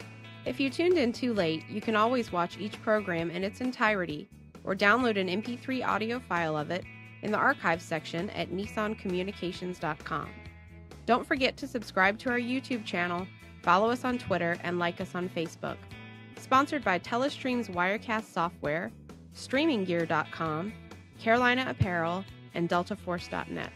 If you tuned in too late, you can always watch each program in its entirety or download an MP3 audio file of it in the archives section at nissancommunications.com. Don't forget to subscribe to our YouTube channel, follow us on Twitter, and like us on Facebook. Sponsored by Telestream's Wirecast software, StreamingGear.com, Carolina Apparel, and DeltaForce.net.